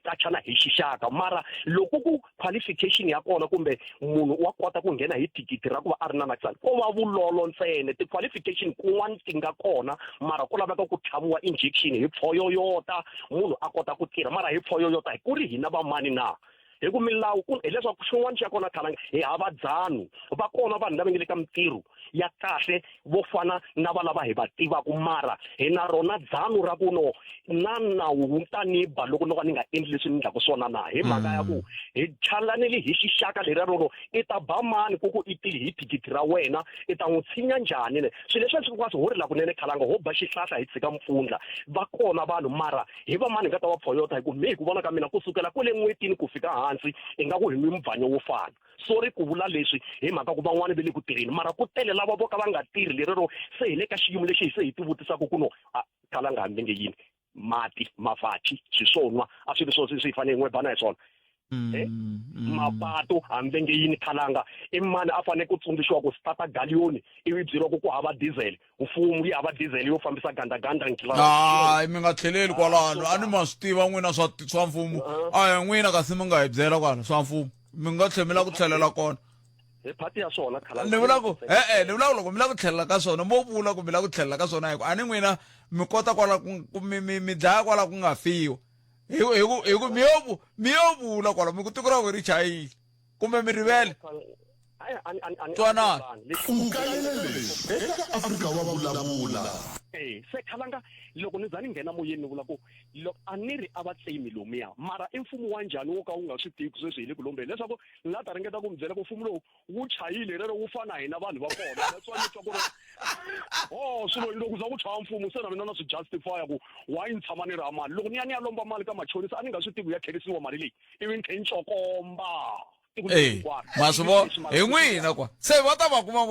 qachana hi xixaka mara loko ku qualification ya kona kumbe munhu wa kota ku nghena hi thikithi ra ku va a ri na naxani ko va vulolo ntsene ti-qualification kun'wana ti nga kona mara ku laveka ku tlhaviwa injection hi pfoyoyota munhu a kota ku tirha mara hi pfoyoyota hi ku ri hina va mani na hi ku milawu hileswaku xin'wana xa kona khalanga hi hava dzanu va kona vanhu lava nge le ka mintirho ya kahle vo fana na va lava hi va tivaku mara hi na rona dzanu ra ku no na nawu wu ta ni ba loko no va ni nga endli leswi ni ndlaku swona na hi mhaka ya ku hi chalanele hi xixaka leriya roro i ta ba mani ku i tili hi thikithi ra wena i ta n'wi tshinya njhani ne swilo leswi swi nga swi horila kunene khalanga ho ba xihlahla hi tshika mpfundla va kona vanhu mara hi va mani nga ta va pfoyota hi ku mi hi ku vona ka mina kusukela kule n'wetini ku fika hansi ingaku hi mibvanyo wo fana sorry ku vula leswi hi mhaka ku van'wana ve le ku tirheni mara ku tele lava vo ka va nga tirhi lerero se hi le ka xiyimo lexi hi se hi ti vutisaka ku no khalanga hambi nge yini mati mavachi swisonwa a swilo swo swi fanele n'we bana hi swona mapatu hambi nge yini khalanga i mani a fanele ku tsundzuxiwa ku starta galioni ivi byeriwa ku hava diesel mfumo yi hava diesel yo fambisa gandaganda hayi mi nga tlheleli kwalano a ni ma swi tiva n'wina swa mfumo a hi n'wina kasi mi nga hi byela kwala swa mfumo mi nga tlhemela ku tlhelela kona hi phati ya swona khalanga ni vula ku ni vula ku loko mi la ku tlhelela ka swona mo vula ku mi la ku tlhelela ka swona hi ku a ni n'wina mi kota kwala mi dlaya kwala ku nga fiwa hi ku mi yo vula kwala mi ku tiko ra ku ri chayile kumbe mi rivele twanana u kayelele eka Afrika wa vulavula se khalanga loko ni za ni nghena moyeni ni vula ku loko a ni ri a va tsemi lomuya mara i mfumo wa njhani wo ka wu nga swi tivi ku sweswi hi le ku lombeni leswaku ni nga ta ringeta ku mi byela ku mfumo lowu wu chayile rero wu fana hina vanhu va kona leswa ni twa ku ri swilo loko za ku chaya mfumo se na mina na swi justifya ku why ni tshama ni ri ha mali loko ni ya lomba mali ka machonisi a ni nga swi tivi ya tlherisiwa mali leyi ivi ni tlhe ni cokomba ma swi vona hi n'wina kwa se va ta va kuma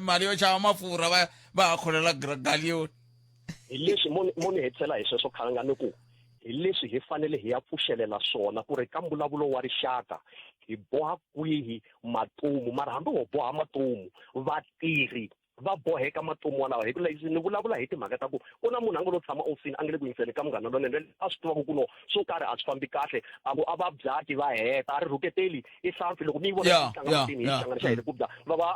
mali yo xava mafurha va ya kholela galioni hi leswi mo ni hetsela hi sweswo khalanga ni ku hi leswi hi fanele hi ya pfuxelela swona ku ri ka mbulavulo wa rixaka hi boha kwihi matumu mara hambi ho boha matumu vatirhi va boheka matumu walawa hi ku ni vulavula hi timhaka ta ku ku na munhu a nga lo tshama ofisini a nge le ku yingiseni ka munghana lonene a swi tivaku ku no swo karhi a swi fambi kahle a va byaki va heta a ri rhuketeli i hlampfi loko mi yi vona hi hlanganixa hi le ku bya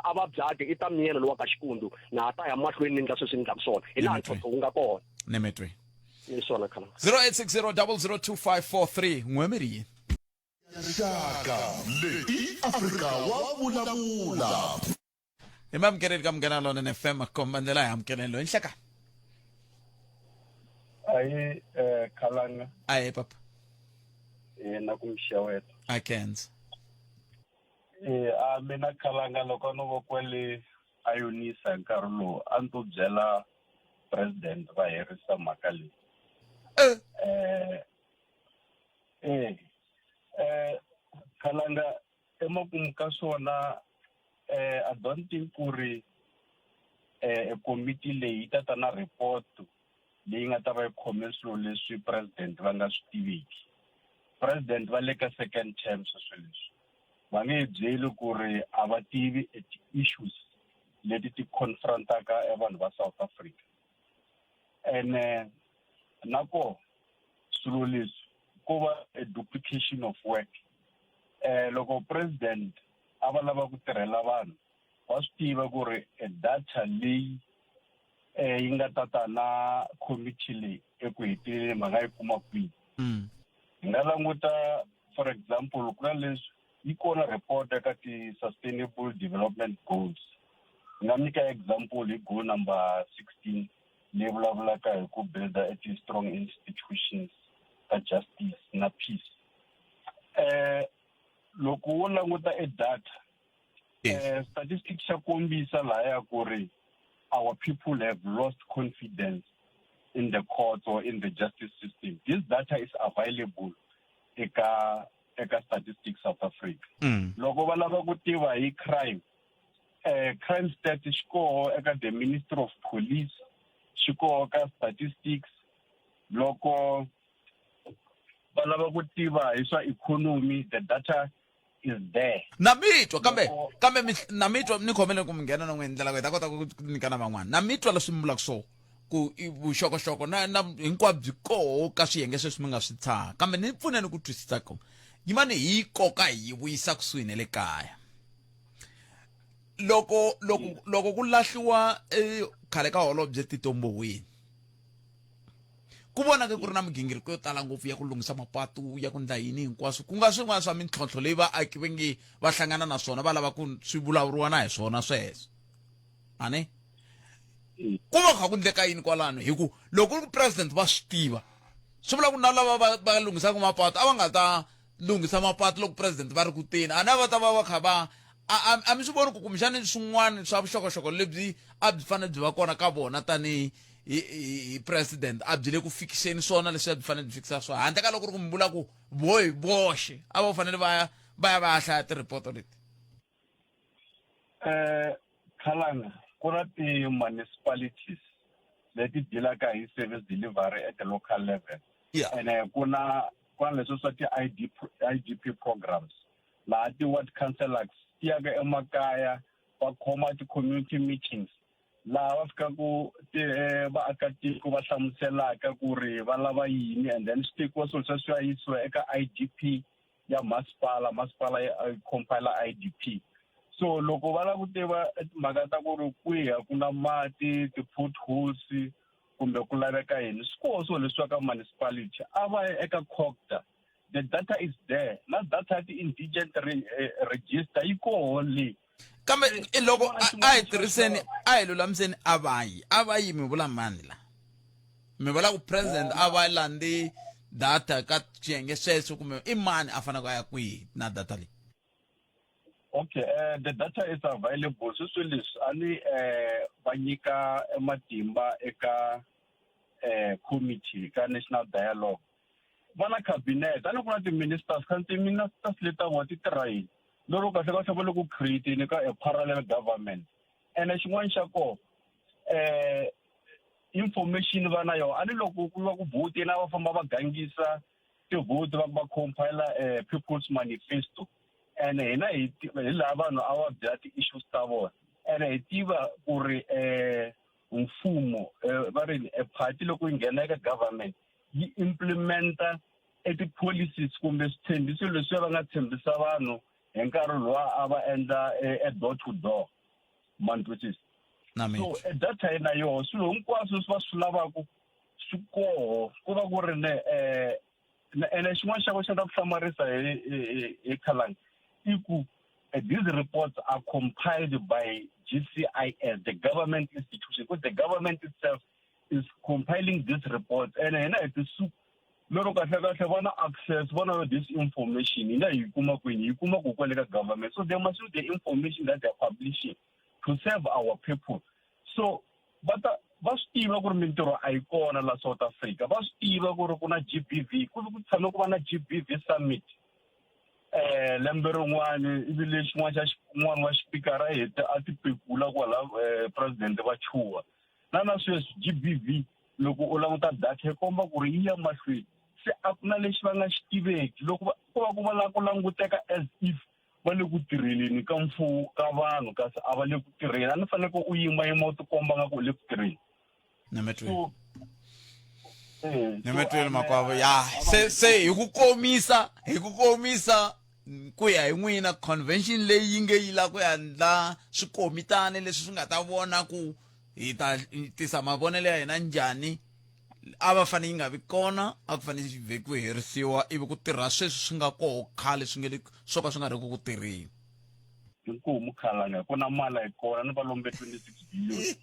a va byaki i ta miyela lowa ka xikundu na a ta ya mahlweni ni ndla sweswi ni ndlaku swona hi laha ntlhontlho wu nga kona ni mi twi hi swona khala 0860002543 n'wemerini rixaka leyi Afrika wa vulavula hi mamkeleli ka Munghana Lonene FM kombandela hi amkelelo hi nhleka ayi khalanga aye papa na ku mxeweta I can't a mina khalanga loko no vo kwele a yonisa nkarhi lowu a ni to byela president va herisa mhaka leyi khalanga emakumu ka swona I don't think ku ri committee leyi ta ta na report leyi nga ta va yi khome swilo leswi president va nga swi tiviki president va le ka second term swilo leswi va nge byeli ku ri a va tivi issues leti ti confrontaka vanhu va South Africa and nako swilo leswi ku va a duplication of work loko president a va lava ku tirhela vanhu va swi tiva ku ri data leyi yi nga tata na committee leyi eku heteleleni va nga yi kuma kwihi hi nga languta for example ku na leswi yi kona report eka ti-sustainable development goals hi nga nyika example hi goal number 16 leyi vulavulaka hi ku builda ti-strong institutions ta justice na peace loko wo languta data statistics xa kombisa lahaya ku ri our people have lost confidence in the courts or in the justice system. This data is available eka statistics South Africa. Loko va lava ku tiva hi crime stat xi koho eka the Ministry of Police xi koho ka statistics. Loko va lava ku tiva hi swa economy the data is there. namitwa kambe namitwa ni khomele ku munghena na n'wendlela ku ta kota ku nyika na van'wana namitwa leswi mi vulaka so ku vuxokoxoko na hinkwabyo koho ka swiyenge sweswi mi nga swi tshaka kambe ni pfuneni ku twisisa ko yimani hi koka hi vuyisa kusuhi ne le kaya loko ku lahliwa khale ka holobye Titombowini ku vonaka ku ri na migingiriko yo tala ngopfu ya ku lunghisa mapatu ya ku ndla yini hinkwaswo ku nga swin'wana swa mintlhontlho leyi vaaki vengi va hlangana na swona va lava ku swi vulavuriwa na hi swona sweswo ane ku va kha ku ndleka yini kwalano hi ku loko ku president va swi tiva swi vula ku na lava va lunghisaka mapatu a va nga ta lunghisa mapatu loko president va ri ku teni a na va ta va kha va a mi swi voni ku kumbexani swin'wana swa vuxokoxoko lebyi a byi fanele byi va kona ka vona tanihi hi president a byi le ku fikiseni swona leswi a byi fanele byi fikisa swona handle ka loko ri ku mi vula ku voxe a va fanele va ya hlaya tiripoto leti Khalanga ku na ti-municipalities leti dealaka hi service delivery at the local level and ku na leswi swa ti-IDP programs laha ti-ward councillors ti yaka emakaya va khoma ti-community meetings laha va fikaku vaakatiko va hlamuselaka ku ri va lava yini and then swi tekiwa swilo sweswo swi ya yisiwa eka IDP ya masipala ya compile IDP so loko va lava ku tiva timhaka ta ku ri kwihi ku na mati ti-potholes kumbe ku laveka yini swi koho swilo leswi ka municipality a va ya eka COGTA the data is there na data ya ti-indigent register yi koho leyi kambe loko a hi tirhiseni a hi lulamiseni a va yi mi vula mani la mi vula ku president a va landi data ka xiyenge sweswo kumbe i mani a fanele a ya kwihi na data leyi okay the data is available sweswo leswi a ni va nyika matimba eka committee ka national dialogue va na cabinet a ni ku na ti-ministers kandi ti-ministers leta vona ti tirha yini loro kahle va tlhela ku create ka a parallel government ene xin'wana xa koho information va na yona a ni loko ku va ku vote na va famba va gangisa ti-vote va compile people's manifesto ene hina hi laha vanhu a va byela ti-issues ta vona ene hi tiva ku ri mfumo va ri party loko yi nghena eka government yi implementa ti-policies kumbe switshembiso leswi va nga tshembisa vanhu hi nkarhi lowa a va endla door to door mantwitisi so data na yoho swilo hinkwaswo leswi va swi lavaka swi koho ku va ku ri ene xin'wana xa xa ta ku hlamarisa hi Khalanga i ku these reports are compiled by GCIS, the government institution, because the government itself is compiling these reports and it is loro kahle vana access vana this information ina yi kuma ku kwele government, so they must use the information that they are publishing to serve our people. So but va swi tiva ku ri mintirho a yi kona la South Africa, va swi tiva ku ri ku na GBV ku tshame ku va na GBV summit lembe rin'wana ivile xin'wana xa n'wana wa xipikara heta a ti pepula kwala president va chuwa na sweswi GBV loko u languta data yi komba ku ri yi ya mahlweni se a ku na lexi va nga xi tiveki loko ku va ku va la ku languteka as if va le ku tirheleni ka mfumo ka vanhu kasi a va le ku tirheni a ni fanele ku u yima u ti komba nga ku u le ku tirheni nemetweni makwavo ya se hi ku komisa ku ya hi n'wina convention leyi yi nge yi la ku ya ndla swikomitani leswi swi nga ta vona ku hi ta tisa mavonelo ya hina njhani a va fanele yi nga vi kona a ku fanele yi ku herisiwa ivi ku tirha sweswi swi nga koho khale swi nge swo ka swi nga ri ku tirheni inkomu Khalanga ku na mali yi kona ni va lombe 26 billion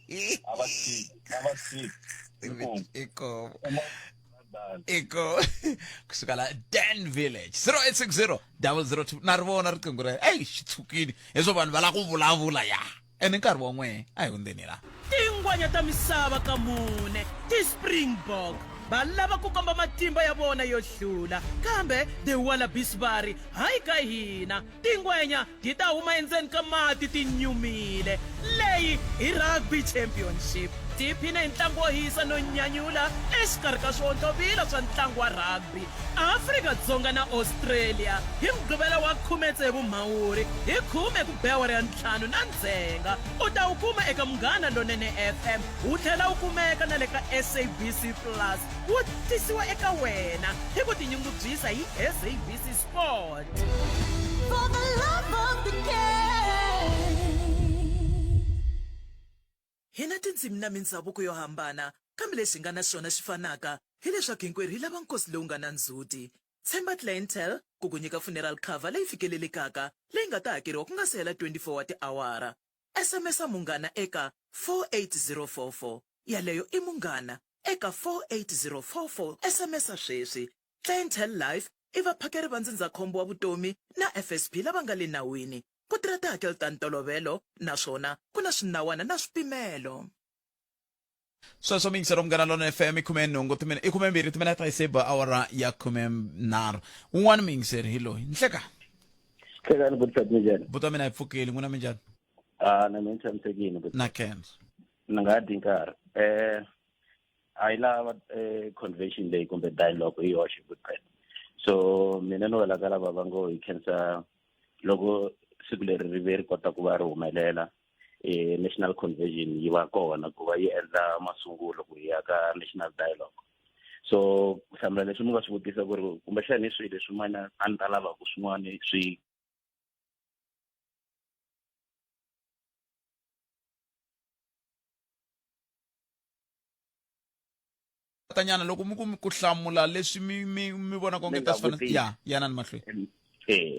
a va tshiki iko kusuka la Dan Village 0860 002 na ri vona riqingho ra xitshukini heswo vanhu va la ku vulavula ya ene nkarhi wa n'we a hi hundzeni la tingwanya ta misava ka mune ti-Springbok va lava ku komba matimba ya vona yo hlula kambe the Wallabies va ri hayi ka hina tingwenya ti ta huma endzeni ka mati ti nyumile leyi hi rugby championship tiphine hi ntlangu wo hisa no nyanyula exikarhi ka swihontovila swa ntlangu wa rugby Afrika-Dzonga na Australia hi mugqivela wa 16 Mhawuri hi 10 ku bewara ya 5 na Ndzhenga u ta wu kuma eka Munghana Lonene FM wu tlhela wu kumeka na le ka SABC Plus wu tisiwa eka wena hi ku tinyungubyisa hi SABC Sport. For the love of the game. Hina tindzimi na mindhavuko yo hambana kambe lexi nga na xona xi fanaka hi leswaku hinkwerhu hi lava nkosi lowu nga na ndzhuti. Tshemba Clientele ku ku nyika funeral cover leyi fikelelekaka leyi nga ta hakeriwa ku nga se hela 24 wa tiawara. SMS Munghana eka 48044 yaleyo i Munghana eka 48044 SMS sweswi. Clientele Life i vaphakeri va ndzindzakhombo wa vutomi na FSP lava nga le nawini ku tirha tihakelo ta ntolovelo naswona ku na swinawana na swipimelo. Sweswo mingisero Munghana Lonene FM 12 timinete hi seba awara ya 13 un'wana mingiseri hi loyi Nhleka Khekani butsat njani buta mina hi pfukeli n'wina minjani na mina tshamisekile but na Kens na nga di nkarhi I lava convention leyi kumbe dialogue hi yoxe butsat so mina no la kala baba ngo hi khensa loko siku leri ri ve ri kota ku va ri humelela national convention yi va kona ku va yi endla masungulo ku ya ka national dialogue so hlamula leswi mi nga swi vutisa ku ri kumbexani hi swihi leswin'wana a ni ta lava ku swin'wana swi tanyana loko ku hlamula leswi mi vona ko ngeta swi yana ni mahlweni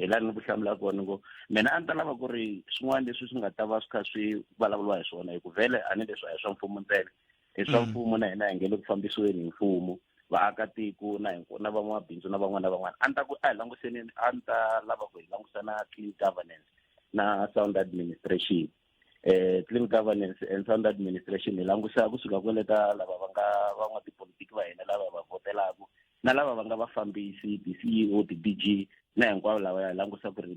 la ni ku hlamula kona ngo mina a ni ta lava ku ri swin'wana leswi swi nga ta va swi kha swi vulavuriwa hi swona hi ku vhele a ni leswi a hi swa mfumo ntsena hi swa mfumo na hina hi nge le ku fambisiweni hi mfumo vaakatiko na van'wamabindzu na van'wana a ni ta ku a hi languseni a ni ta lava ku hi langusa na clean governance na sound administration clean governance and sound administration hi langusa kusuka kwele ka lava va nga van'watipolitiki va hina lava va votelaka na lava va nga vafambisi ti-CEO ti-DG na hinkwavo lava ya langusa ku ri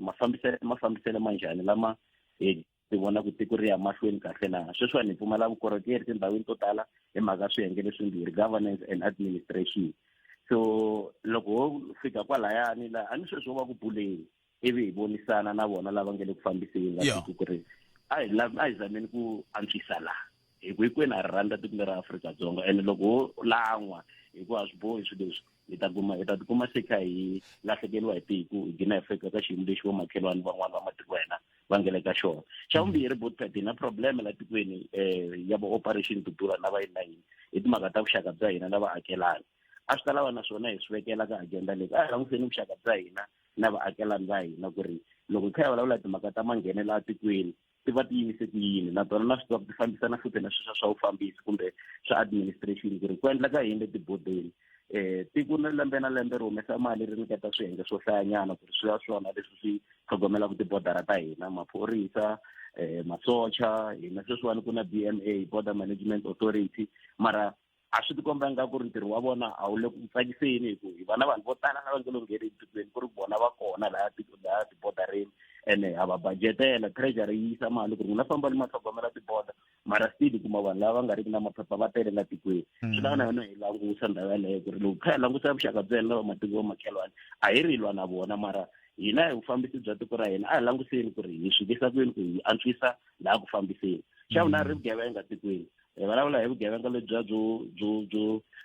mafambisele manjhani lama ti vona ku tiko ri ya mahlweni kahle na sweswiwani hi pfumala vukorhokeri tindhawini to tala hi mhaka swiyenge leswimbirhi governance and administration so loko ho fika kwalayani la a ni sweswo va ku buleni ivi hi vonisana na vona lava nge le ku fambiseni va tiko ku ri a hi zameni ku antswisa laha hi ku hinkwenu a ri rhandza tiko leri Afrika-Dzonga and loko ho lan'wa hi ku a swi bohi swilo leswi hi ta tikuma se kha hi lahlekeriwa hi tiko hi gina hi fika ka xiyimo lexi vomakhelwani van'wana va matiko hina va nge le ka xona xa vumbirhi botpat hi na problem la tikweni ya operation to durha na vayini hi timhaka ta vuxaka bya hina na vaakelani a swi ta lava naswona hi swi vekela ka agenda leyi a hi languseni vuxaka bya hina na vaakelani va hina ku ri loko hi kha hi vulavula timhaka ta manghenela tikweni ti va ti yimise ku yini na tona na swi tiva ku ti fambisana futhi na sweswo swa vufambisi kumbe swa administration ku ri ku endla ka yini letibodeni tiko na lembe ri humesa mali ri nyiketa swiyenge swo hlayanyana ku ri swi ya swona leswi swi tlhogomelaka tibodara ta hina maphorisa masocha hina sweswiwani ku na BMA Border Management Authority mara a swi tikomba nga ku ri ntirho wa vona a wu le ku tsakiseni hi ku hi va na vanhu vo tala lava nge lo ngheri etikweni ku ri bona va kona laha tibodareni ene a va budgetela treasury yi yisa mali ku ri n'wina famba ni matlhogomela tiboda mara still kuma vanhu lava nga riki na maphepha va tele la tikweni swi lava na yona hi langusa ndhawu yaleyo ku ri loko kha hi langusa vuxaka bya hina lava matiko vamakhelwani a hi rilwa na vona mara hina hi vufambisi bya tiko ra hina a hi languseni ku ri hi swikisa kwini ku hi antswisa laha ku fambiseni xa vunharhu vugevenga tikweni hi vulavula hi vugevenga lebyiya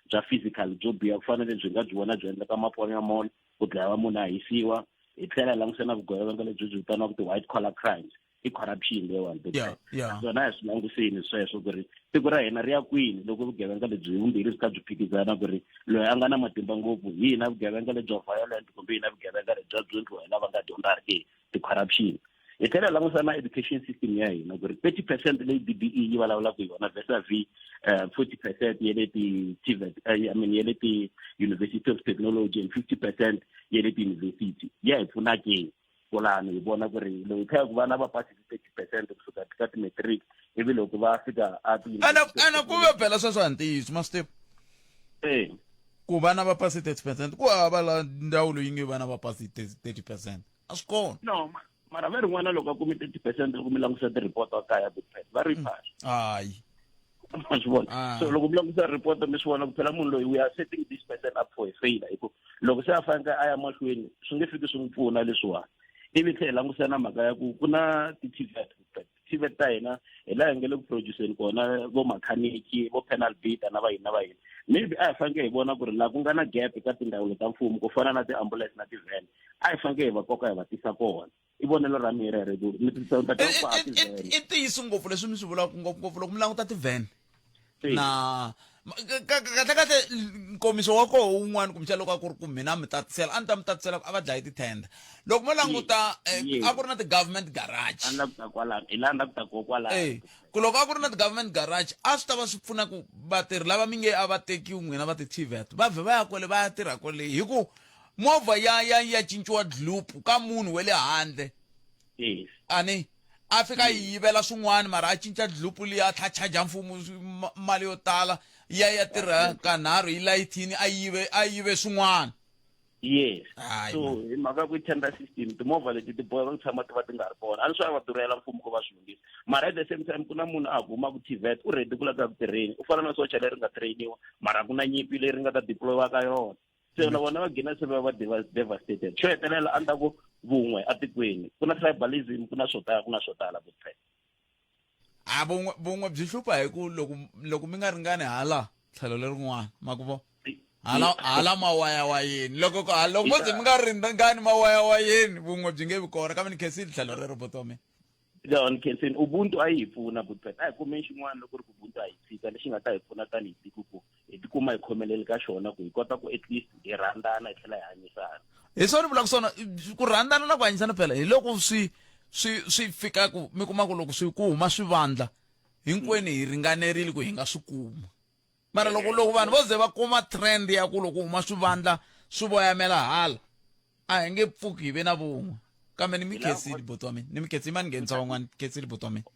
bya physical byo biha ku fana lebyi nga byi vona byi endleka maponyamolo ku dlayiwa munhu a hisiwa hi tlhela hi langusa na vugevenga lebyi byi vitaniwaka ti-white collar crimes i corruption leyiwani naswona hi swi languseni sweswo ku ri tiko ra hina ri ya kwini loko vugevenga lebyi vumbirhi byi kha byi phikizana ku ri loyi a nga na matimba ngopfu hi na vugevenga lebyi violent kumbe hi na vugevenga lebyi byi endliwa hi lava nga dyondzariki ti-corruption hi tlhela langusa na education system ya hina ku ri 30% leyi DBE yi vulavulaka hi yona versus 40% ye le ti-TVET ye le ti-University of Technology and 50% ye le ti-university ya hi pfuna ke kulani hi vona ku ri loko kha ku vana va pasile 30% kusuka ka ti-matric ivi loko va fika a ana ku ve phela sweswo a ntiyiso mastep ku vana va pasi 30% ku hava la ndhawu leyi nge vana va pasi 30% a swi kona no mara va rin'wana loko a kumi 30% loko mi langusa ti-report wa kaya va ri phasa hayi ma swi vona so loko mi langutisa report mi swi vona ku phela munhu loyi we are setting this person up for a failure hikuva loko se a faneke a ya mahlweni swi nge fiki swi n'wi pfuna leswiwani ivi tlhe hi langutisa na mhaka ya ku ku na ti-TVET ta hina hi laha hi nge le ku produceni kona vo makhaniki vo panel beater na vayini maybe a hi faneke hi vona ku ri laha ku nga na gap ka tindhawu ta mfumo ku fana na ti-ambulance na ti-van a hi faneke hi va koka hi va tisa kona i vonelo ra mina rero i ntiyiso ngopfu leswi mi swi vulaka ngopfungopfu loko mi languta ti-van na kahle nkomiso wa koho wun'wana kumbe loko a ku ri ku mina mi tatisela a ni ta mi tatisela a va dlaye tithenda loko mo languta a ku ri na ti-government garage ku loko a ku ri na ti-government garage a swi ta va swi pfuna ku vatirhi lava mi nge a va tekiwi n'wina va ti-TVET va vhe va ya kwale va ya tirha kwale hi ku movha ya cinciwa dlupu ka munhu we le handle ani a fika yivela swin'wana mara a cinca dlupu liya a tlha chaja mfumo mali yo tala ya tirha kanharhu yi layithini a yive swin'wana yes so hi mhaka ku tender system timovha leti ti boheka ku tshama ti va ti nga ri kona a ni swi va durhela mfumo ku va swi lunghisa mara at the same time ku na munhu a huma ku TVET u ready ku lava ku tirheni u fana na socha leri nga trainiwa mara ku na nyimpi leri nga ta deployiwa ka yona so na vona va gina se va devastated xo hetelela a ni ta ku vun'we atikweni ku na tribalism ku na swo tala ku phela vun'we byi hlupha hi ku loko mi nga ringani hala tlhelo lerin'wana ma ku vo hala mawaya wa yeni loko mo ze mi nga ringani mawaya wa yeni vun'we byi nge vi kona kambe ni khensile tlhelo rero botome John Kensen ubuntu a yi pfuna ku phela a hi kume xin'wana loko ri ku ubuntu a yi tshika lexi nga ta hi pfuna tani hi tiko ku hi tikuma hi khomeleli ka xona ku hi kota ku at least hi rhandzana hi tlhela hi hanyisana hi swona ni vulaka swona ku rhandzana na ku hanyisana phela hi loko swi fika ku mi kuma ku loko swi ku huma swivandla hinkwenu hi ringanerile ku hi nga swi kuma mara loko vanhu vo ze va kuma trend ya ku loko huma swivandla swi voyamela hala a hi nge pfuki hi ve na vun'we kambe ni mi khensile buti wa mina ni mi khensile mani nghenisa van'wana khensile buti wa mina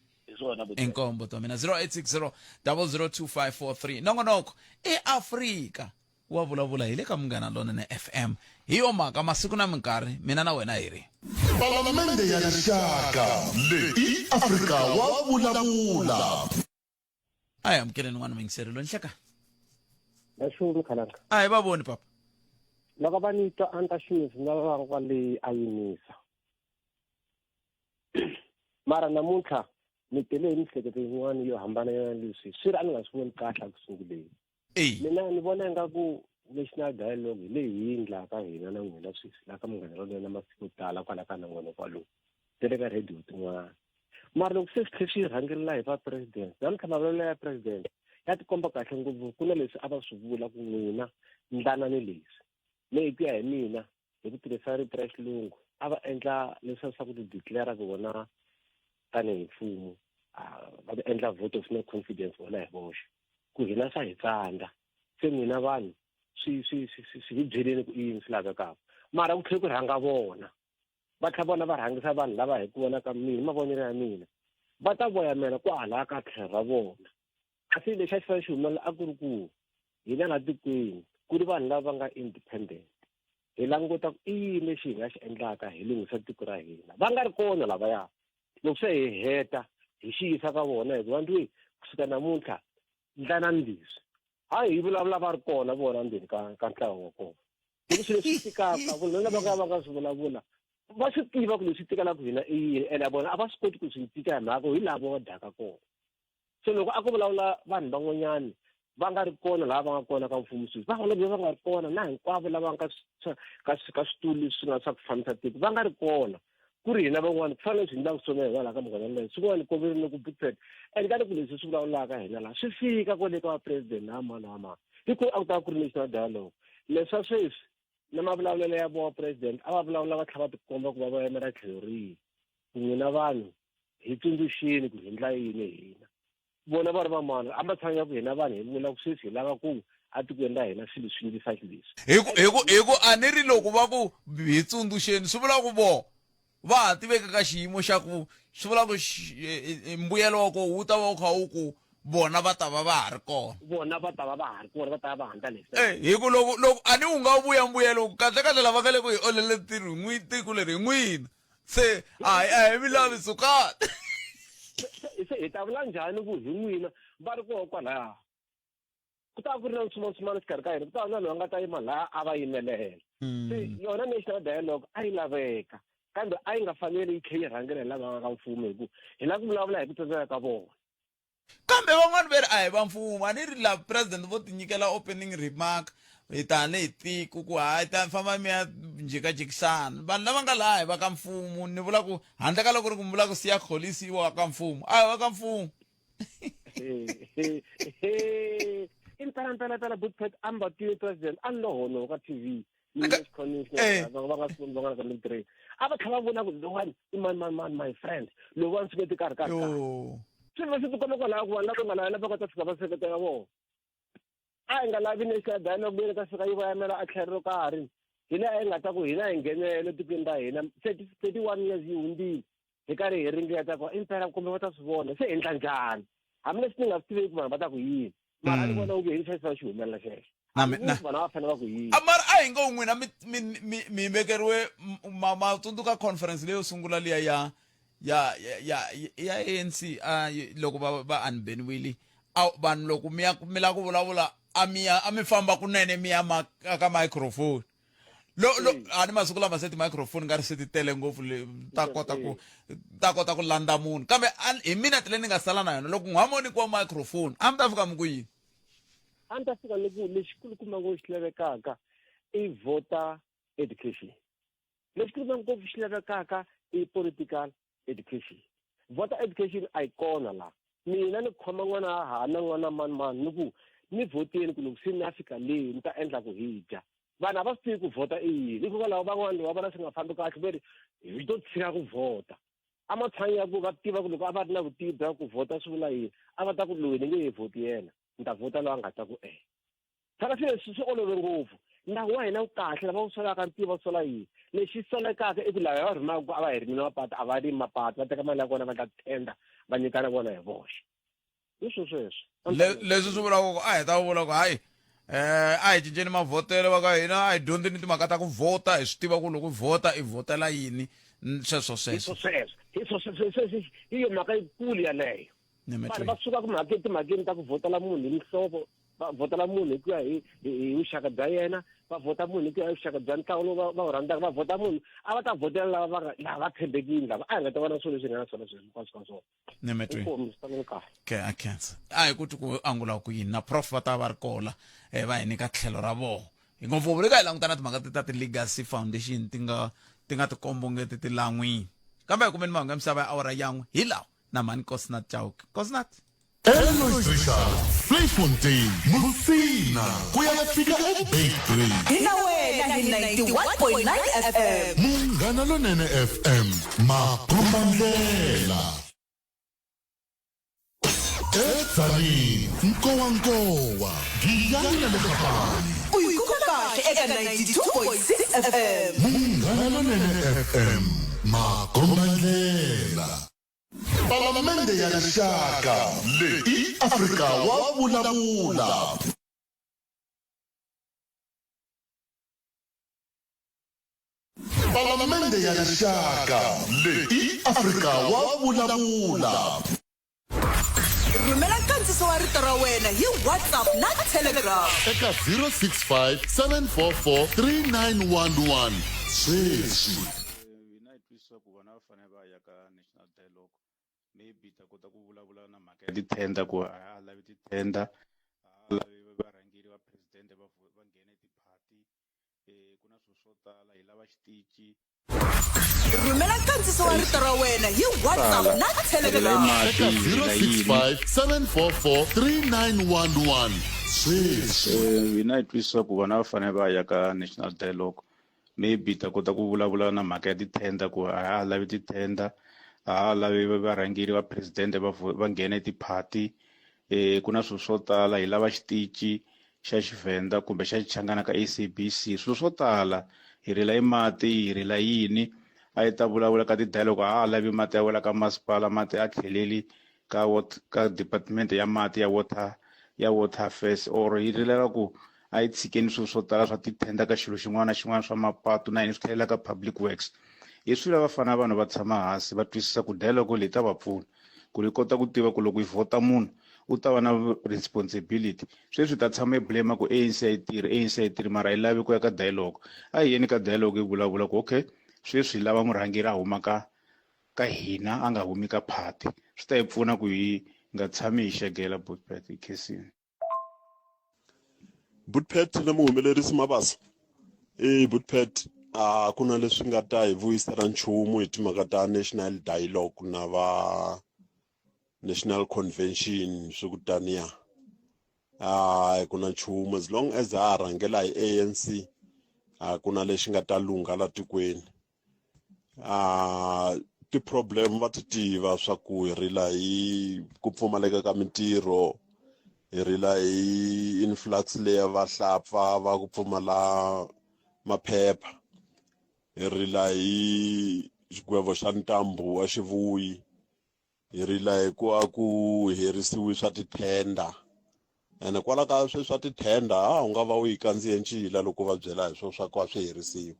inkomo buti wa mina 0860 002543 nongonoko eAfrika wa vulavula hi le ka Munghana Lonene FM hi yo mhaka masiku na minkarhi mina na wena hi ri Palamende ya rixaka leyi Afrika wa vulavula a hi amukeleni n'wana mingiselelo nhleka Leswi khalanga a hi va voni papa loko va ni twa anta xinisi na vangwa leyi a yimisa mara namuntlha ni tele hi mihleketo yin'wana yo hambana yona leswi swi ri a ni nga swi voni kahle ku sunguleni mina ni vona ingaku national dialogue hi leyi hi endlaka hina na n'wina sweswi la ka Munghana Lonene masiku yo tala kwala ka nongonoko walowu tele ka radio tin'wana mara loko se swi tlhe swi rhangelela hi va president namuntlha mavulavulelo ya president ya tikomba kahle ngopfu ku na leswi a va swi vula ku n'wina ndlanani leswi leyi ku ya hi mina hi ku tirhisa rito ra xilungu a va endla leswi swa ku ti-declare vona tanihi mfumo va endla vote of no confidence vona hi voxe ku hina swa hi tsandza se n'wina vanhu swi hi byeleni ku i yini swi lavekaka mara ku tlhela ku rhanga vona va tlhela vona va rhangisa vanhu lava hi ku vona ka mina mavonelo ya mina va ta voyamela ku hala ka tlhelo ra vona kasi lexi a xi fanele xi humelela a ku ri ku hina la tikweni ku ri vanhu lava nga independent hi languta ku i yini lexi hi nga xi endlaka hi lunghisa tiko ra hina va nga ri kona lavaya loko se hi heta hi xi yisa ka vona hi ku vandwi kusuka namuntlha ndlanani leswi hayi hi vulavula va ri kona vona ndzeni ka ntlawa wa kona loko swilo swi tikaka vona lava va nga swi vulavula va swi tiva ku leswi tikelaka hina i yini ene vona a va swi koti ku swi tika hi mhaka hi lavo va dyaka kona so loko a ku vulavula vanhu van'wanyani va nga ri kona laha va nga kona ka mfumo sweswi vaholobye va nga ri kona na hinkwavo lava nga ka switulu leswi nga swa ku fambisa tiko va nga ri kona ku ri hina van'wana ku fanele swi endla ku tsona hi va laha ka Munghana Lonene swin'wana koverini ku butfet endlani ku leswi swi vulavulaka hina laha swi fika kwale ka vapresident na mani na mani hi ku a ku ta ku ri national dialogue leswa sweswi na mavulavulelo ya vona president a va vulavula va tlhela va tikomba ku va va yimela tlhelo rihi ku n'wina vanhu hi tsundzuxeni ku hi endla yini hina vona va ri va mani a va tshanya ku hina vanhu hi vula ku sweswi hi lava ku a tikweni ra hina swilo swi ndlisa leswi hi ku a ni ri loko va ku hi tsundzuxeni swi vula ku vona va ha tiveka ka xiyimo xa ku swi vula ku mbuyelo wa ko wu ta va wu kha wu ku bona va ta va va ha ri kona vona va ta va va ha ri kona va ta va handla leswi hi ku loko a ni wu nga vuya mbuyelo kahle lava kale ku hi olele tiko leri hi n'wina se a hi mi lavi sukati se hi ta vula njhani ku hi n'wina va ri koho kwalaho ku ta ku ri na swin'wana xikarhi ka hina ku ta na loyi a nga ta yima laha a va yimelela se yona national dialogue a yi laveka kambe a yi nga fanele yi kha yi rhangela hi lava nga ka mfumo hi ku hi lava ku vulavula hi ku tsandzeka ka vona kambe van'wani va ri a hi va mfumo a ni ri la president vo tinyikela opening remark hi tanihi tiko ku hayi ta famba mi ya njikajikisana vanhu lava nga laha hi va ka mfumo ni vula ku handle ka loko ri ku mi vula ku siya kholisi wa ka mfumo a hi va ka mfumo impela Bootpet ambatiwe president a lo hono ka TV va nga ka mintirho a va tlhela va vona ku lowani i man my friend lowani swi nge ti karhi swi va swi tikoma kwalaho ku vanhu lava nga lava va ta fika va seketela vona a hi nga lavi national dialogue leyi ta fika yi va yamela a tlhelo ro karhi hina a hi nga ta ku hina hi nghenele tikweni ra hina 31 years yi hundzile hi karhi hi ringeta ku impela kumbe va ta swi vona se hi endla njhani hambileswi ni nga swi tiveki vanhu va ta ku yini mara ni vona ku hi xi xi humelela xexo vanhu va fanele va ku yini mara a hi ngo n'wina mi vekeriwe matsundzuka conference leyo sungula liya ya ANC loko va unbaniwile vanhu loko mi la ku vulavula a mi famba kunene mi ya ka microphone a ni masiku lama se ti-microphone nga ri se ti tele ngopfu ta kota ku landa munhu kambe hi minute leyi ni nga sala na yona loko n'wamoni kuwa microphone a mi ta fika mi ku yini a ni ta fika lexikulukumba ngopfu xi lavekaka i voter education lexikulukumba ngopfu xi lavekaka i political education voter education a yi kona laha mina ni khoma n'wana a na n'wana mani ni ku ni voteni ku loko se ni ya fika leyi ni ta endla ku hi dya vanhu a va swi tivi ku vhota i yini hikokwalaho van'wana loko va vona swi nga fambi kahle va ri hi to tshika ku vhota a matshanyi ya ku va tiva ku loko a va ri na vutivi bya ku vhota swi vula yini a va ta ku loyi ni nge hi vhoti yena ni ta vhota loyi a nga ta ku phela swi leswi swi olove ngopfu ndhawu wa hina wu kahle lava wu solaka ntivo sola yini lexi solekaka i ku lava va rhumaka ku a va hi rimini mapatu a va rimi mapatu va teka mali ya vona va ta tenda va nyikana vona hi voxe hi sweswo leswi swi vulaka ku a hi ta vula ku hayi a hi cinceni mavhotelo va ka hina a hi dyondzeni timhaka ta ku vhota hi swi tiva ku loko vhota i vhotela yini sweswo hi yo mhaka yikulu yaleyo vanhu va suka timhakeni ta ku vhotela munhu hi mihlovo va vhotela munhu hi ku ya hi vuxaka bya yena va vhota munhu hi ku ya hi vuxaka bya ntlawa lowu va wu rhandzaka va vhota munhu a va ta vhotela lava va tshembekile lava a hi nga ta vona swilo leswi hi nga na swona sweswi hinkwaswo ka swona a khensa a hi kuti ku angula ku yini na prof va ta va ri kola va hi nyika tlhelo ra vona hi ngopfungopfu leka hi languta na timhaka ta ti-legacy foundation ti nga tikombongeti ti lan'wini kambe hi kumeni mahungu ya misava ya awara yan'we hi lawa na mani Kosnat Chauke Kosnat Eloise Richard Playfontein Musina kuyafika eBay3 Hina wena hi 91.9 FM Munghana Lonene FM Makombandlela Etsani Nkowankowa Giyana Lekapani uyikukhona kahle eka 92.6 FM Munghana Lonene FM Makombandlela Palamende ya Rixaka leyi Afrika wa vulavula Palamende ya Rixaka leyi Afrika wa vulavula rhumela nkandziso wa rito ra wena hi WhatsApp na Telegram eka 065 744 3911 sweswi maybe ta kota ku vulavula na mhaka ya tithenda ku a lavi tithenda a lavi varhangeri va president va nghena tiphati ku na swilo swo tala hi lava xitici rhumela nkandziso wa rito ra wena hi WhatsApp na Telegram eka 065 744 3911 sweswi hina hi twisisa ku vana va fanele va ya ka national dialogue maybe ta kota ku vulavula na mhaka ya tithenda ku a lavi tithenda a lavi varhangeri va president va nghena tiphati ku na swilo swo tala hi lava xitici xa Xivenda kumbe xa Xichangana ka SABC swilo swo tala hi rila hi mati hi rila yini a yi ta vulavula ka ti-dialogue a lavi mati ya wela ka masipala mati a tlheleli ka department ya mati ya water affairs or hi rilela ku a yi tshikeni swilo swo tala swa tithenda ka xilo xin'wana na xin'wana swa mapatu na yini swi tlhelela ka public works hi swilo va fana vanhu va tshama hansi va twisisa ku dialogue leyi ta va pfuna ku ri kota ku tiva ku loko yi vhota munhu u ta va na responsibility. Sweswi ta tshama blame ku ANC yi tirhi mara yi lavi ku ya ka dialogue. A hi yeni ka dialogue yi vulavula ku okay sweswi hi lava murhangeri a huma ka hina a nga humi ka party. Swi ta hi pfuna ku hi nga tshami hi xegela Buttpet ekhesini. Buttpet na muhumelerisi Mabasa. Buttpet a ku na leswi nga ta hi vuyisela nchumu hi timhaka ta national dialogue na va national convention swi ku taniya. Ku na nchumu as long as ha rhangela hi ANC ku na lexi nga ta lunga la tikweni. Ti-problem va ti tiva swa ku hi rila hi ku pfumaleka ka mintirho, hi rila hi influx leya vahlampfa va ku pfumala maphepha, hi rila hi xigwevo xa ntambu a xivuyi, hi rila hi ku a ku herisiwi swa tithenda ene kwala ka swi swa tithenda u nga va u yi kandziye ncila loko va byela hi swo swa ku swi herisiwa.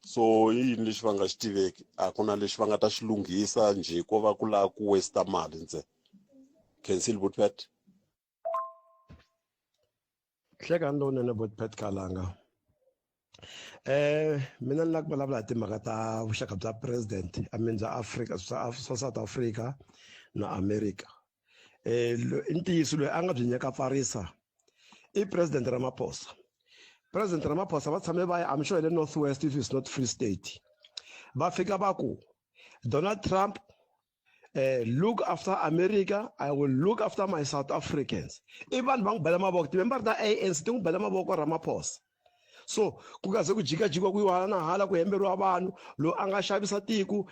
So yini lexi va nga xi tiveki a ku na lexi va nga ta xi lunghisa njhe ko va ku lava ku waste mali ntsena. Cancel Buttpet. Hlekani lowunene Buttpet Kalanga. Mina ni lava ku vulavula hi timhaka ta vuxaka bya president bya Africa swa South Africa na America. I ntiyiso loyi a nga byi nyaka pfarisa i President Ramaphosa. President Ramaphosa va tshame va ya I'm sure le Northwest if it's not Free State. Va fika va ku Donald Trump look after America, I will look after my South Africans. I vanhu va n'wi bela mavoko ti-member ta ANC ti n'wi bela mavoko Ramaphosa. So ku nga ze ku jikajika ku yiwa na hala ku hemberiwa vanhu loyi a nga xavisa tiko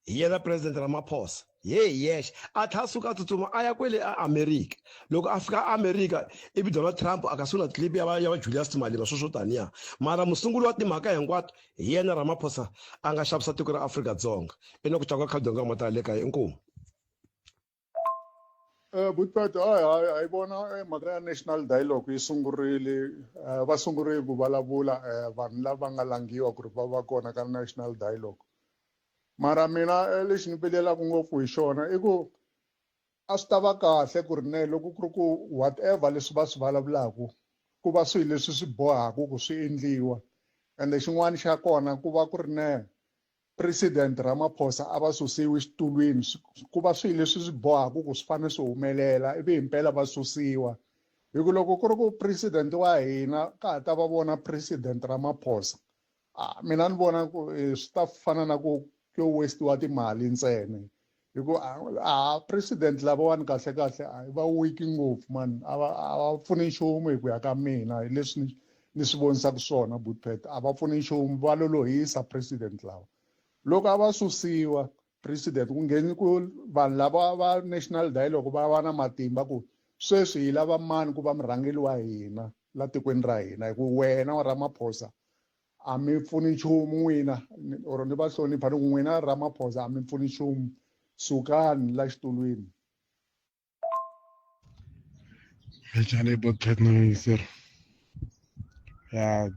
hi yena President Ramaphosa. Yes a tlha suka tsutsuma a ya kwele America. Loko a fika America ivi Donald Trump a ka sungula clip ya va Julius Malema sweswo taniya mara musunguli wa timhaka hinkwato hi yena Ramaphosa a nga xavisa tiko ra Afrika-Dzonga. I na ku twa ka khadonga mata le ka inkomu. Buttpet hi vona mhaka ya national dialogue yi sungurile va sungurile ku vulavula vanhu lava nga langiwa ku ri va va kona ka national dialogue. Mara mina lexi ni vilelaka ngopfu hi xona i ku a swi ta va kahle ku ri ne loko ku ri ku whatever leswi va swi vulavulaka ku va swilo leswi swi bohaka ku swi endliwa ende xin'wana xa kona ku va ku ri ne President Ramaphosa a va susiwi xitulwini ku va swilo leswi swi bohaka ku swi fanele swi humelela ivi himpela va susiwa hi ku loko ku ri ku president wa hina ka ha ta va vona President Ramaphosa mina ni vona ku swi ta fana na ku yo wastiwa timali ntsena hi ku president lavawani kahle kahle va weak ngopfu man a va pfuni nchumu hi ku ya ka mina hi leswi ni swi vonisaka swona Buttpet a va pfuni nchumu va lolohisa president lava. Loko a va susiwa president ku ngheni ku vanhu lava va national dialogue va va na matimba ku sweswi hi lava mani ku va murhangeli wa hina la tikweni ra hina hi ku wena wa Ramaphosa a mi pfuni nchumu n'wina or ni va hlonipha ni n'wina Ramaphosa a mi pfuni nchumu sukani la xitulwini. Njhani Buttpet na yingiseri ya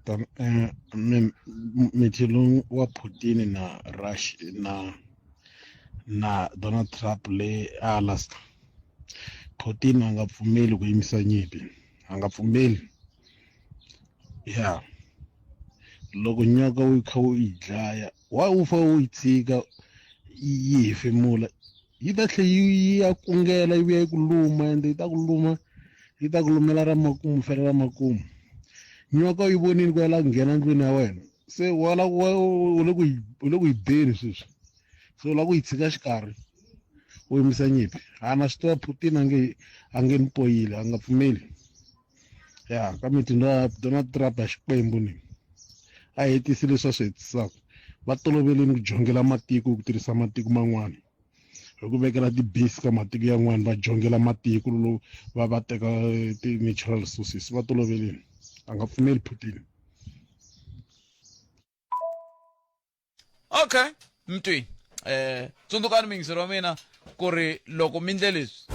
mithilo wa Putin na Russia na Donald Trump le Alaska. Putin a nga pfumeli ku yimisa nyimpi a nga pfumeli ya loko nyoka wu kha wu yi dlaya wa u fa wu yi tshika yi hefemula yi ta tlhe yi ya kungela yi vuya yi ku luma ende yi ta ku luma yi ta ku lumela ra makumu fela ra makumu. Nyoka yi vonini ku ya la ku nghena ndlwini ya wena se u le ku yi beni sweswi so u la ku yi tshika xikarhi u yimisa nyimpi na swi tiva Putin a nge ni poyile a nga pfumeli ya ka mitindo ya Donald Trump ya xikwembu ni a hetisi leswi a swi hetisaka va toloveleni ku jongela matiko ku tirhisa matiko man'wana hi ku vekela tibase ka matiko yan'wana va jongela matiko loko va teka ti-natural resources va toloveleni a nga pfumeli Putin. Okay mtwi tsundzukani mingisero wa mina ku ri loko mi ndle leswi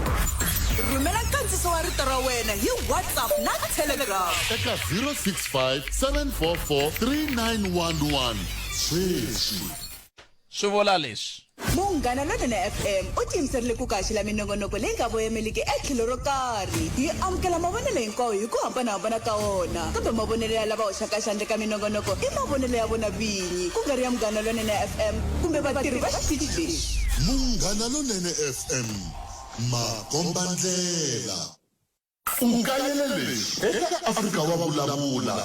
rhumela nkandziso wa rito ra wena hi WhatsApp na Telegram eka 065 744 3911 sweswi swi vula leswi Munghana Lonene FM u tiyimiserile ku kaxila minongonoko leyi nga voyameliki etlhelo ro karhi hi amukela mavonelo hinkwawo hi ku hambanahambana ka wona kambe mavonelo ya lava hoxaka xandla ka minongonoko i mavonelo ya vona vinyi ku nga ri ya Munghana Lonene FM kumbe vatirhi va xitichi lexi. Munghana Lonene FM makombandlela ungayelele eka Afrika wa vulavula.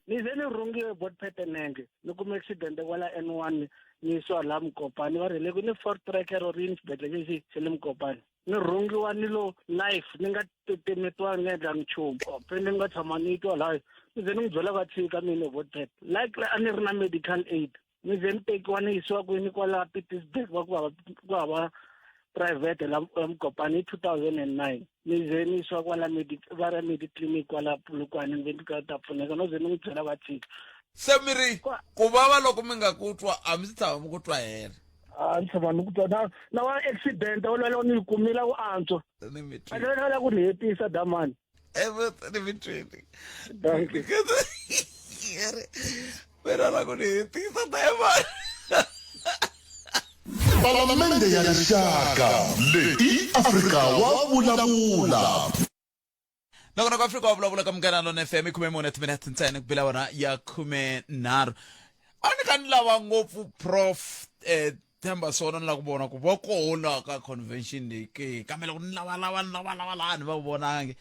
Ni ze ni rhungiwe bot petenenge ni kuma accident kwala N1 ni swa la Mkopane va rele ku ni Ford Tracker or in xibedhlele lexi xe le Mkopane ni rhungiwa ni lo life ni nga temetwa ni endla nchumu pe ni nga tshama ni twa la ni ze ni n'wi byela va tshika mina bot pet like a ni ri na medical aid ni ze ni tekiwa ni yisiwa kwini kwala Pietersburg va ku hava private la Mkopane 2009 ni ze ni yisiwa kwala Mediclinic kwala Polokwane ni ka ta pfuneka no ze ni n'wi byela va tshika Semiri ku vava loko mi nga ku twa a mi tshama mi ku twa hela ni tshama ni ku twa na wa accident ololo ni kumila ku antswa ni mi a tlhela ku ni hetisa damani ni mi twini thank you pero la ku ni hetisa damani Palamende ya rixaka leyi Afrika wa vulavula. Loko na ku Afrika wa vulavula ka Munghana Lonene FM 14 minutes ntsena ku bila wona ya 13 a ni ka ni lava ngopfu prof Themba Sono ni la ku vona ku va kona ka convention leyi ke kambe loko ni lava ni va vonangi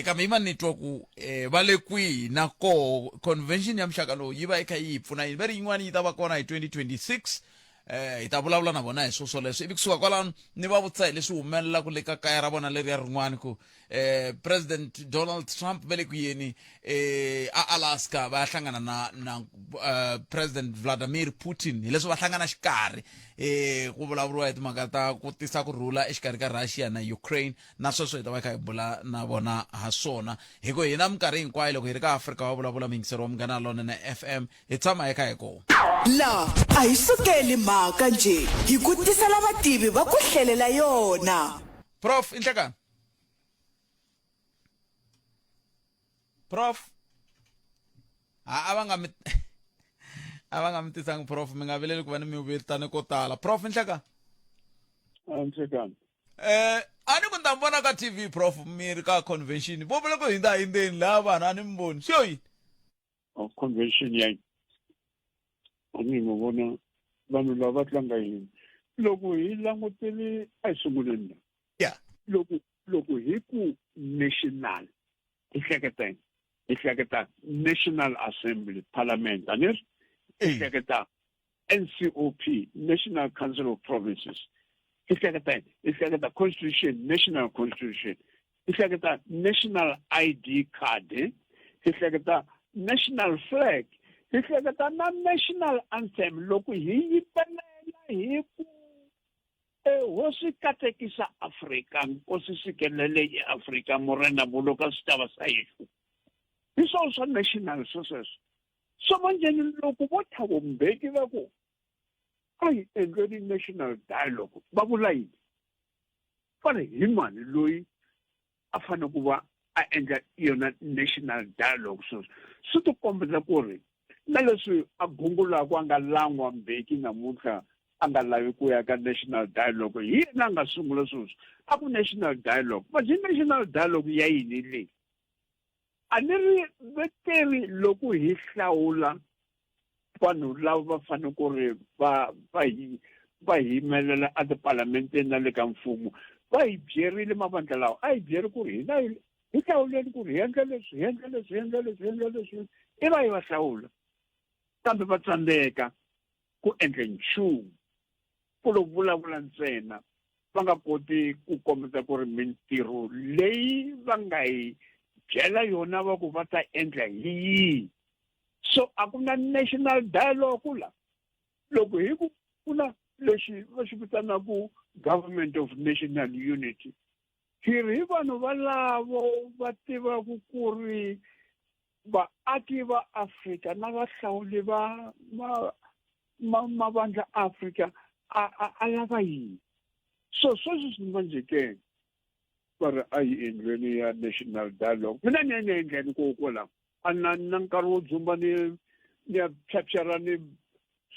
kambe ima ni twa ku va le kwihi na ko convention ya muxaka lowu yi va eka yi pfuna yini va ri yin'wana yi ta va kona hi 2026 hi ta vulavula na vona hi swoswo leswi ivi kusuka kwalano ni va vutisa hi leswi humelelaka le ka kaya ra vona leriya rin'wana ku President Donald Trump va le ku yeni a Alaska va ya hlangana na President Vladimir Putin hi leswi va hlangana xikarhi ku vulavuriwa hi timhaka ta ku tisa kurhula exikarhi ka Russia na Ukraine na sweswo hi ta va kha hi bula na vona ha swona hi ku hina minkarhi hinkwayo loko hi ri ka Afrika wa vulavula mingisero wa Munghana Lonene FM hi tshama hi kha hi kona La a hi sukeli mhaka nje hi ku tisela vativi va ku hlelela yona. Prof inhlekani Prof ava nga mi tisanga prof mi nga vileli ku va ni mi vitane ko tala prof inhlekani anhlekani a ni ku ni ta mi vona ka TV prof mi ri ka convention vo vula ku hindza hindzeni laha vanhu a ni mi voni xo yini convention ya a ni mi vona vanhu lava tlanga yini loko hi langutele a hi sunguleni loko hi ku national hi hleketa National Assembly Parliament and hi hleketa NCOP National Council of Provinces hi hleketa Constitution National Constitution hi hleketa National ID card hi hleketa National Flag hi hleketa na National Anthem loko hi yipelela hi ku hosi katekisa Afrika nkosi sikelele eAfrika morena boloka sitaba sa yethu hi swa national sources so manje loko vo Thabo Mbeki va ku ai endleni national dialogue va vula yini fane hi mani loyi a fane ku va a endla yona national dialogue so swi ti kombeta ku ri na leswi a gungulaka a nga langwa Mbeki namuntlha a nga lavi ku ya ka national dialogue hi yena a nga sungula sweswo a ku national dialogue but national dialogue ya yini leyi a ni ri veteri loko hi hlawula vanhu lava va fanele ku ri va yimelela a tipalamenteni na le ka mfumo va hi byerile mavandla lawa a hi byeri ku ri hina hi hlawuleni ku ri hi endla leswi i va hi va hlawula kambe va tsandzeka ku endla nchumu ku lo vulavula ntsena va nga koti ku kombeta ku ri mintirho leyi va nga yi byela yona va ku va ta endla hi yihi so a ku na national dialogue la loko hi ku kuna leswi va swi vitanaku government of national unity hi ri vanhu valavo va tivaku ku ri vaaki va Afrika na vahlawuli va mavandla Afrika a lava yini so sweswi swi manjeke va ri a yi endlweni ya national dialogue mina ni ya endleni kokwalaho a na nkarhi wo dzumba ni ya phyaphyara ni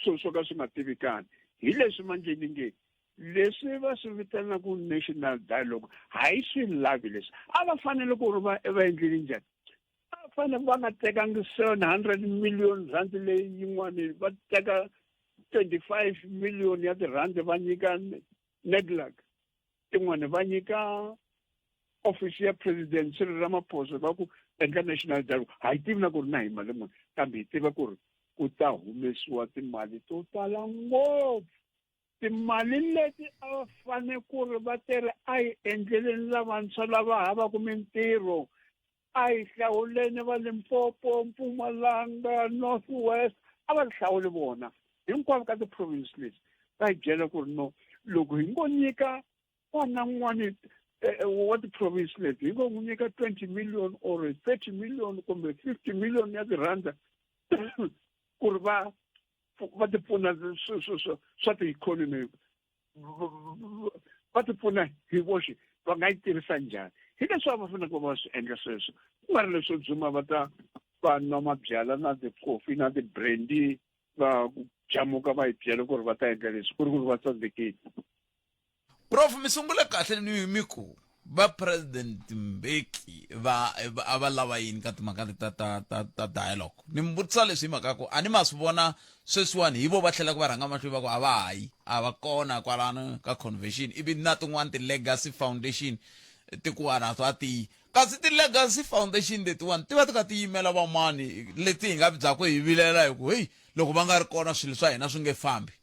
swo ka swi nga tivikani hi leswi manje ni nge leswi va swi vitana ku national dialogue hayi swi lavi leswi a va fanele ku ri va endlile njhani a fanele va nga tekangi 700 million rand leyi yin'wana va teka 25 million ya tirandi va nyika NEDLAC tin'wana va nyika office ya president Cyril Ramaphosa va ku endla national dialogue hayi tivi na ku ri na hi mali muni kambe hi tiva ku ri ku ta humesiwa timali to tala ngopfu timali leti a va fane ku ri va tirha a hi endleleni lavantshwa lava havaku mintirho a hi hlawuleni va Limpopo Mpumalanga North West a va hlawuli vona hinkwavo ka ti-province leti va hi byela ku ri no loko hi ngo nyika n'wana n'wani wa ti-province leti hi ngo n'wi nyika 20 million or 30 million kumbe 50 million ya tiranda ku ri va ti pfuna swa ti-economy va ti pfuna hi voxe va nga yi tirhisa njhani hi leswi va fanele va swi endla sweswo ku nga ri leswo dzuma va nwa mabyala na ti-coffee na ti-brandy va jamuka va hi byela ku ri va ta endla leswi ku ri va tsandzekile. Prof, mi sungule kahle ni mi ku va president Mbeki va lava yini ka timhaka ta dialogue ni mi vutisa leswi hi mhaka ku a ni ma swi vona sweswiwani hi vo va tlhela ku va rhanga mahlweni va ku a va hayi a va kona kwalano ka convention ivi na tin'wana ti-legacy foundation tikuwana to a tiyi kasi ti-legacy foundation letiwani ti va ti ka ti yimela van'wani leti hi nga byaka hi vilela hi ku heyi loko va nga ri kona swilo swa hina swi nge fambi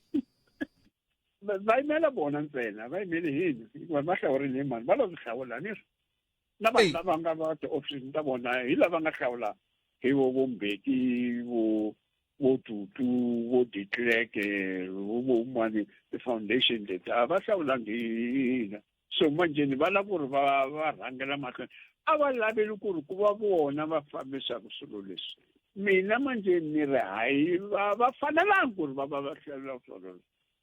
va yimela vona ntsena va yimele hini va hlawurile hi mani va lo swi hlawula ni na vanhu lava nga va ti-office ta vona hi lava nga hlawula hi vo Mbeki vo Tutu vo de Klerk vo mani ti-foundation leti a va hlawulangi hina so manje ni va lava ku ri va rhangela mahlweni a va laveli ku ri ku va vona va fambisaka swilo leswi mina manje ni ri hayi va fanelanga ku ri va hlalela swilo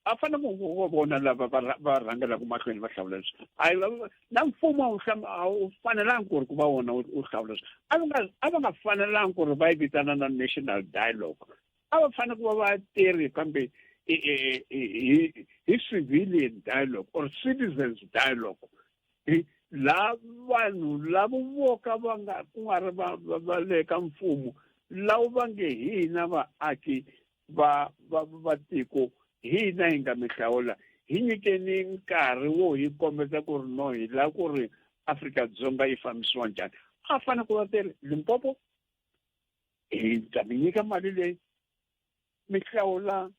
a fane ku vona lava va rhangelaka mahlweni va hlawula leswi hayi na mfumo a wu fanelanga ku ri ku va wona u hlawula leswi a va nga fanelanga ku ri va yi vitana na national dialogue a va fanele ku va va tirhi kambe hi civilian dialogue or citizens dialogue la vanhu lavo voka ku nga ri va le ka mfumo lawo va nge hina vaaki va tiko hina hi nga mi hlawula hi nyikeni nkarhi wo hi kombeta ku ri no hi la ku ri Afrika-Dzonga yi fambisiwa njhani a fanele ku va tirhi Limpopo hi ta mi nyika mali leyi mi hlawula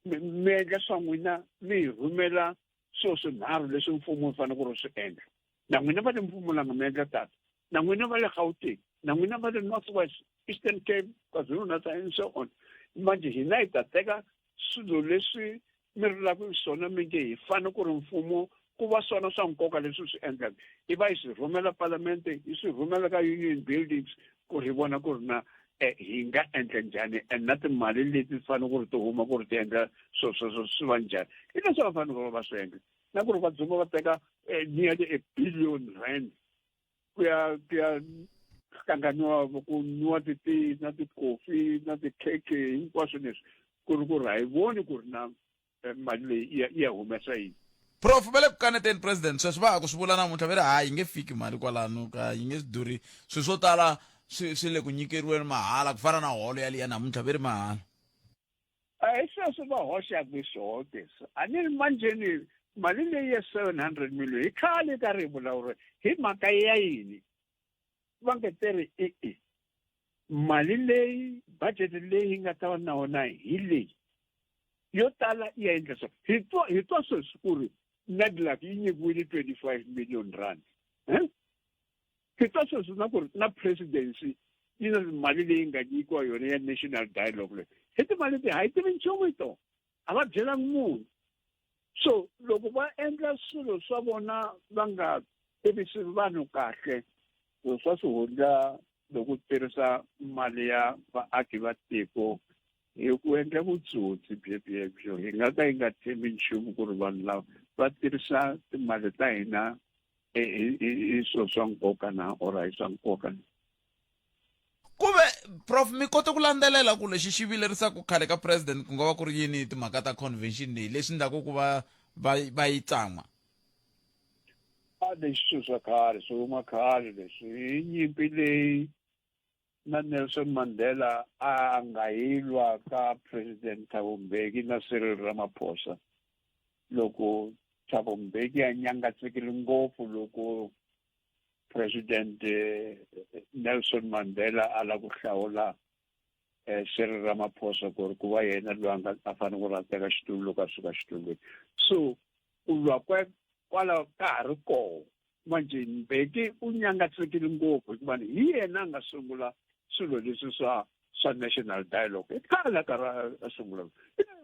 mi endla swa n'wina mi hi rhumela swilo swinharhu leswi mfumo wu fanele ku ri swi endla na n'wina va le Mpumalanga mi endla tata na n'wina va le Gauteng na n'wina va le North West Eastern Cape KwaZulu-Natal and so on manje hina hi ta teka swilo leswi mi rilaka swona mi nge hi fanele ku ri mfumo ku va swona swa nkoka leswi swi endlaka hi va hi swi rhumela parlamente hi swi rhumela ka union buildings ku ri hi vona ku ri na hi nga endla njhani and na timali leti fanele ku ri ti huma ku ri ti endla swi va njhani hi leswi va fanele va swi endla na ku ri vadzonga va teka nearly R1 billion ku ya hlanganiwa ku nwa ti-tea na ti-coffee na ti-cake hinkwaswo leswi ku ri hayi voni ku ri na mali leyi ya humesa yini. Prof, va le ku kaneteni president sweswi va ha ku swi vula namuntlha va ri hayi yi nge fiki mali kwalano ka yi nge swi durhi swilo swo tala swi le ku nyikeriweni mahala ku fana na holo yaliya namuntlha va ri mahala hi sweswo va hoxaka swote a ni manjeni mali leyi ya 700 million hi khale ka ri vulavuri hi mhaka ya yini va nge tirhi mali leyi budget leyi nga ta va na wona hi leyi yo tala ya endla so hi twa sweswi ku ri NEDLAC yi nyikiwile 25 million rand hi twa sweswi na ku ri na presidency yi na mali leyi nga nyikiwa yona ya national dialogue leyi hi timali ti hayi tivi nchumu hi tona a va byelangi munhu so loko va endla swilo swa vona va nga tivisi vanhu kahle swa swi hundla loko tirhisa mali ya vaaki va tiko hi ku endla vutsotsi byebyo hi nga ka hi nga tshembi nchumu ku ri vanhu lava va tirhisa timali ta hina hi swilo swa nkoka na or hi swa nkoka. kuve prof mi kota ku landzelela ku lexi xi vilerisaka khale ka president ku nga va ku ri yini timhaka ta convention leyi leswi endlaku ku va yi tsama leswi swa khale swi huma khale leswi hi nyimpi leyi na Nelson Mandela a nga yilwa ka president Thabo Mbeki na Cyril Ramaphosa loko Thabo Mbeki a nyangatsekile ngopfu loko president Nelson Mandela a la ku hlawula Cyril Ramaphosa ku ri ku va yena loyi a fanele ku rateka xitulu loko a suka xitulweni so ku lwa kwala ka ha ri koho manje Mbeki u nyangatsekile ngopfu hikuva hi yena a nga sungula swilo leswi swa national dialogue i khale ka a sungula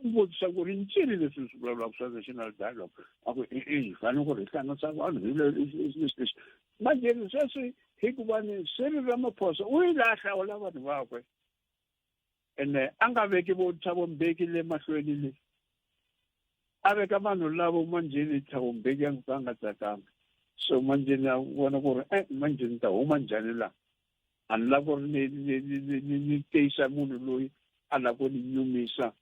vutisa ku ri ncini leswi swi vulavulaka swa national dialogue a ku hi fanele ku ri hlanganisa vanhu leswi manje sweswi hikuva ni Cyril Ramaphosa u yi la hlawula vanhu vakwe ene a nga veki vo Thabo Mbeki le mahlweni le a veka vanhu lavo manjeni Thabo Mbeki a nga tsakanga so manje na vona ku ri manje ni ta huma njhani la a ni lava ku ri ni teyisa munhu loyi a lava ku ni nyumisa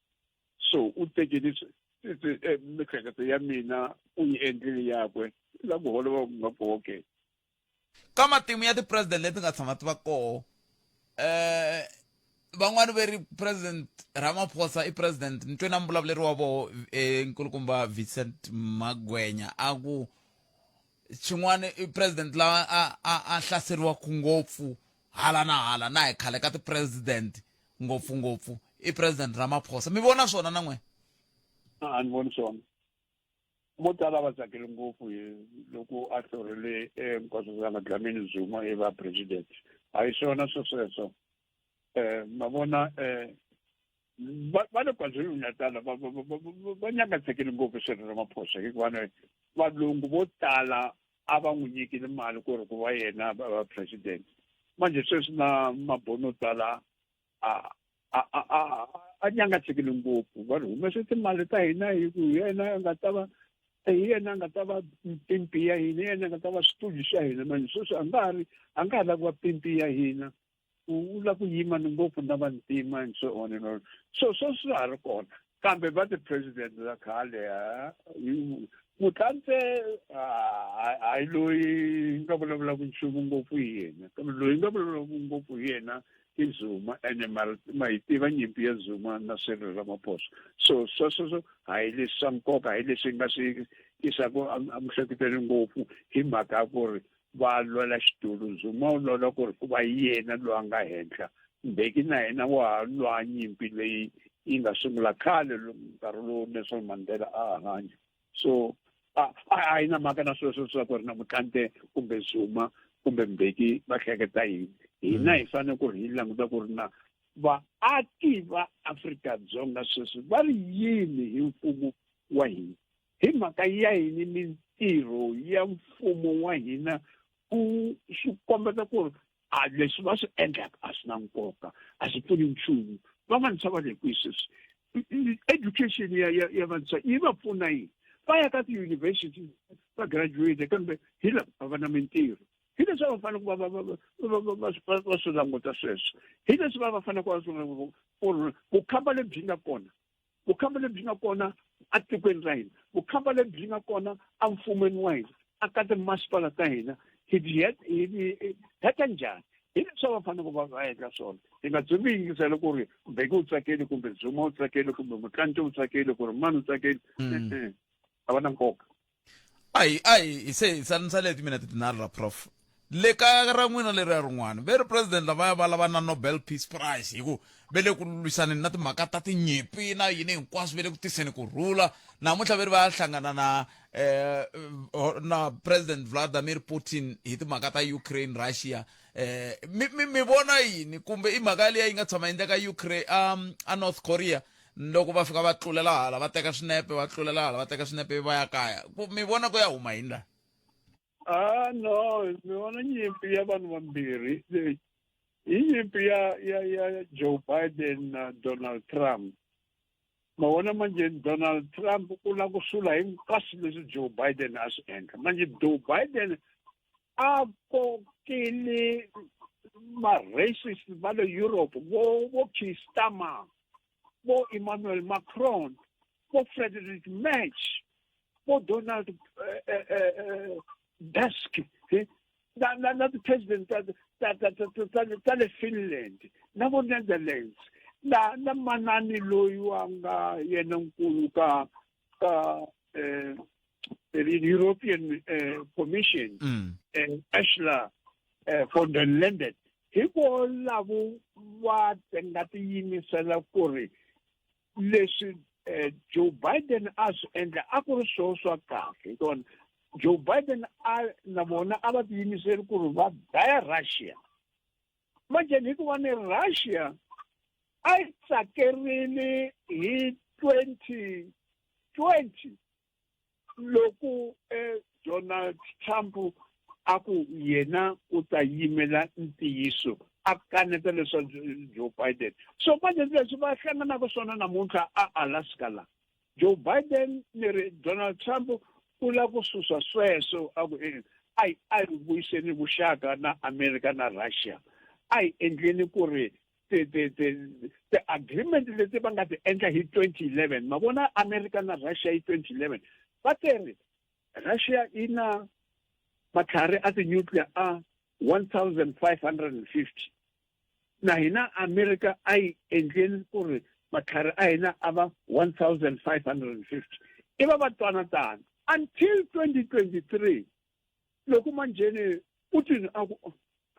so u tekile miehleketo ya mina u yi endlile yakwe la ku holova ku nga boke ka matimu ya ti-president leti nga tshama ti va koho van'wani ve ri president Ramaphosa i president ni twe na mbulavuleri wa voho nkulukumba Vincent Magwenya a ku xin'wana i president lawa a hlaseriwaku ngopfu hala na hi khale ka ti-president ngopfungopfu i president Ramaphosa mi vona swona na n'wina a ni voni swona vo tala va tsakile ngopfu loko a hlorile Nkosazana Dlamini Zuma i va president a hi swona sweswo ma vona va le KwaZulu-Natal va nyangatsekile ngopfu Cyril Ramaphosa hikuva valungu vo tala a va n'wi nyikile mali ku ri ku va yena va president manje sweswi na mabono tala a nyangatsekile ngopfu va humese timali ta hina hi ku yena nga ta va yena nga ta va pimpi ya hina yena nga ta va xitulu xa hina manje sweswi a nga ha lava ku va pimpi ya hina u lava ku yima ni ngopfu na vantima and so on and on so swi ha ri kona kambe va ti-president va khale mutlantse hayi loyi nga vulavulaka nchumu ngopfu hi yena kambe loyi nga vulavulaka ngopfu hi yena i Zuma ene ma yi tiva nyimpi ya Zuma na Cyril Ramaphosa so sweswo hayi leswi swa nkoka hi leswi nga swi yisaka emihleketweni ngopfu hi mhaka ya ku ri va lwela xitulu Zuma u lwela ku ri ku va yena loyi a nga henhla Mbeki na yena wa lwa nyimpi leyi yi nga sungula khale nkarhi lowu Nelson Mandela a hanya so a yi na mhaka na sweswo swa ku ri na mutlante kumbe Zuma kumbe Mbeki va hleketa yini hina hi fanele ku ri hi languta ku ri na vaaki va Afrika-Dzonga sweswi va ri yini hi mfumo wa hina hi mhaka ya yini mintirho ya mfumo wa hina ku swi kombeta ku ri leswi va swi endlaka a swi na nkoka a swi pfuni nchumu va vantshwa va le kwihi sweswi education ya vantshwa yi va pfuna yini va ya ka tiyunivhesiti va graduate kambe hi lava va na mintirho hi leswi va fanele ku va swi languta sweswo hi leswi va fanele ku va swi vukhamba lebyi nga kona vukhamba lebyi nga kona a tikweni ra hina vukhamba lebyi nga kona a mfumeni wa hina a ka timasipala ta hina hi heta njhani hi leswi va fanele ku va endla swona hi nga dzumbi yingisela ku ri Mbeki u tsakeli kumbe Zuma u tsakeli kumbe mutlantsi u tsakeli ku ri mani u tsakeli a va na nkoka hi se sanisa leti mina titinharhu ra prof le ka ra n'wina leri ya rin'wana ve ri president lavaya va lava na Nobel Peace Prize hi ku ve le ku lwisaneni na timhaka ta tinyimpi na yini hinkwaswo ve le ku tiseni kurhula namuntlha ve ri va ya hlangana na president Vladimir Putin hi timhaka ta Ukraine Russia mi vona yini kumbe i mhaka leyi yi nga tshama endleka Ukraine a North Korea loko va fika va tlulela hala va teka swinepe va tlulela hala va teka swinepe va ya kaya mi vona ku ya huma yini la no mi vona nyimpi ya vanhu vambirhi hi nyimpi ya Joe Biden na Donald Trump ma vona manje Donald Trump u lava ku sula hinkwaswo leswi Joe Biden a swi endla manje Joe Biden a kokile racist va le Europe vo Keir Starmer vo Emmanuel Macron vo Friedrich Merz vo Donald Tusk na president ta le Finland na vo Netherlands na manani loyi wanga yena nkulu ka the European Commission Ursula von der Leyen hi vo lavo va nga ti yimisela ku ri leswi Joe Biden a swi endla a ku ri swa kahle hikuva Joe Biden na vona a va ti yimiseli ku ri va dlaya Russia manje hikuva ni Russia a yi tsakerile hi 2020 loko Donald Trump aku yena u ta yimela ntiyiso a kaneta leswaku Joe Biden so manje leswi va hlangana ku swona namuntlha a Alaska la Joe Biden ni Donald Trump u la ku susa sweswo ai vuyiseni vuxaka na America na Russia ai endleni ku ri the agreement leti va nga ti endla hi 2011 ma vona America na Russia hi 2011 va teri Russia ina matlhari a ti-nuclear a 1,550 na hina America a yi endleni ku ri matlhari a hina a va 1,550 iva va twana tani until 2023 loko manjeni Putin a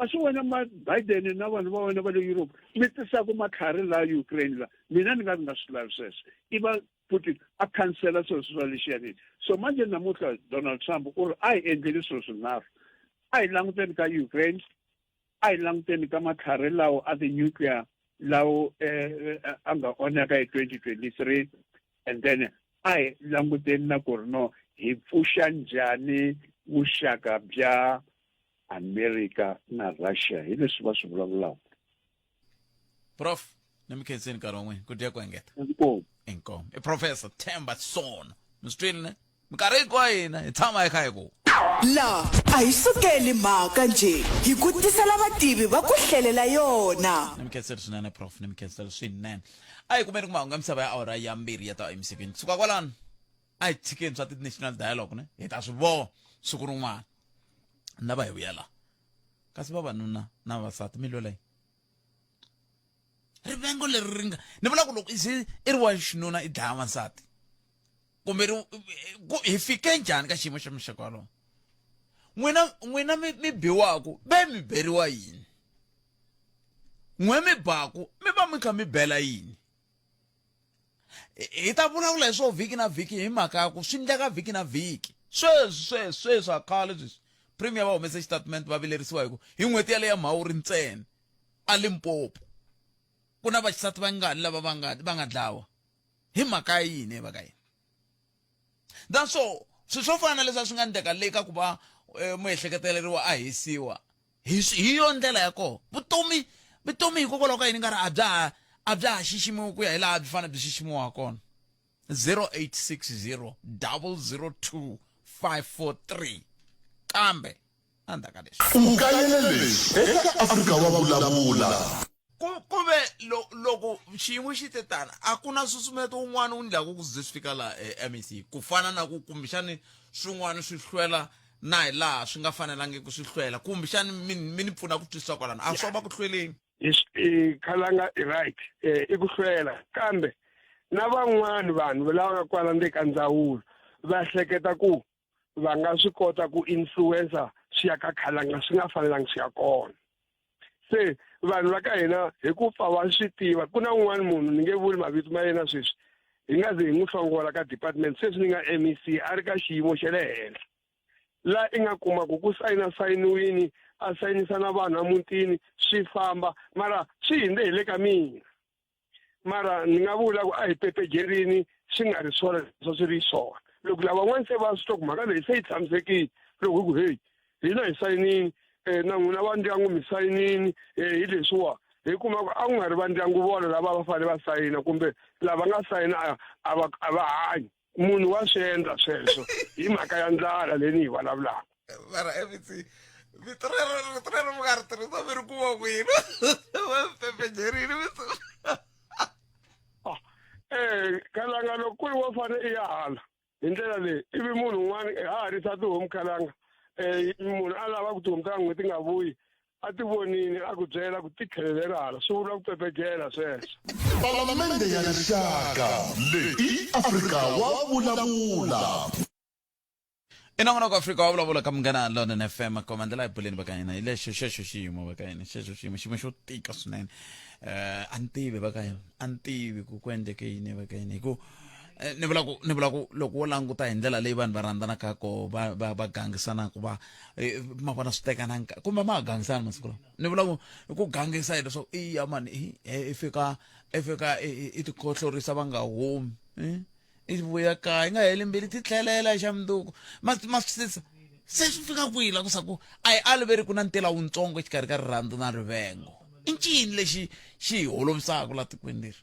swi wena ma Biden na vanhu va wena va le Europe mi tisaka matlhari la Ukraine la mina ni nga swi lavi sweswo iva Putin a cancela sweswo leswiyani so manje namuntlha Donald Trump u ri a yi endleli swilo swinharhu a yi languteni ka Ukraine a yi languteni ka matlhari lawo a ti-nuclear lawo a nga onhaka hi 2023 and then a yi languteni na ku ri no hi pfuxa njhani vuxaka bya America na Russia hi leswi va swi vulavulaka Prof nami khenseni karongwe kudiya kwengeta inkomo Professor Themba Sono mstwini mikarhi kwa hina hi tshama ekhaya ku la a hi sukeli mhaka nje hi ku tisela vativi va ku hlelela yona nami khenseni swinene Prof nami khenseni swinene ayi kumele kumahungu misava ya awara ya mbirhi ya ta emisaveni suka kwalano ayi tshikeni swa ti-national dialogue ne hi ta swi vona siku rin'wana na va hi vuyela kasi vavanuna na vavasati mi lwela rivengo leri ringa ni vula ku loko i ri wa xinuna i dlaya wansati kumbe hi fike njhani ka xiyimo xa mixaka walowo n'wina mi biwaku ve mi beriwa yini n'we mi baku mi va mi kha mi bela yini hi ta vulavula hi swo vhiki na vhiki hi mhaka ya ku swi endleka vhiki na vhiki sweswi swa khale leswi premier va humese statement va vilerisiwa hi n'hweti yaleya Mhawuri ntsena a Limpopo ku na vaxisati vangani lava va nga dlawa hi mhaka yini va ka yini dan so swi swo fana leswi swi nga endleka le ka ku va muehleketeleriwa a hisiwa hi yo ndlela ya kona vutomi hikokwalaho ka yini nga ri a bya ha xiximiwi ku ya hi laha byi fanele byi xiximiwa kona 0860 002 543 kambe andaka leswi ukayelele eka Afrika wa vulavula kuve loko xiyimo xi te tani a ku na susumeto wun'wana wu ndlaku ku ze swi fika laha MEC ku fana na ku kumbexani swin'wana swi hlwela na hi laha swi nga fanelangi ku swi hlwela kumbexani mi ni pfuna ku twisisa kwalano a swo va ku hlweleni khalanga i right i ku hlwela kambe na van'wani vanhu lava nga kwala ndzi ka ndzawulo va hleketa ku va nga swi kota ku influencer swi ya ka khalanga swi nga fanelangi swi ya kona se vanhu va ka hina hi ku pfa va swi tiva ku na un'wana munhu ni nge vuli mavito ma yena sweswi hi nga ze hi n'wi hlongola ka department sweswi ni nga MEC a ri ka xiyimo xa le henhla la i nga kuma ku sayiniwini a sayinisa na vanhu emutini swi famba mara swi hindze hi le ka mina mara ni nga vula ku a hi pepejerini swi nga ri swona swo swi ri swona loko lavan'wana se va swi twa ku mhaka leyi se yi tshamisekile loko hi ku heyi hina hi sayinini na n'wina va ndyangu mi sayinini hi leswiwa hi kuma ku a ku nga ri va ndyangu vona lava va fanele va sayina kumbe lava nga sayina a va hanyi munhu wa swi endla sweswo hi mhaka ya ndlala leyi ni yi vulavulaka mara MEC vitorero mo ka tirisa pero kuwa ko yun. Pepe Jerry ni mito. Kalanga loko yi wa fane i ya hala hi ndlela leyi ivi munhu un'wana a harisa tihomu kalanga munhu a lava ku tihomu ta n'hweti nga vuyi a ti vonini a ku byela ku ti khelelela hala swi vula ku pepejela sweswo. Palamende ya rixaka leyi Afrika wa vulavula. Inongonoko Afrika wa vulavula ka Munghana Lonene FM komandela ibuleni baka hina hi lexo xexo xiyimo baka hina xexo xiyimo xo tika swinene antivi baka hina antivi ku endleke yini baka hina ku ni vula ku loko wo languta hi ndlela leyi vanhu va rhandzanaka ko va gangisanaka va ma vona swi teka kumbe ma gangisana masiku lawa ni vula ku gangisa hi leswaku iya mani i fika i tikhohlorisa va nga humi i vuya kaya i nga heli mbili ti tlhelela xa mundzuku se swi fika kwihi la kusaku a hi aliveri ku na ntila wutsongo exikarhi ka rirhandzu na rivengo i ncini lexi xi hi holovisaka la tikweni leri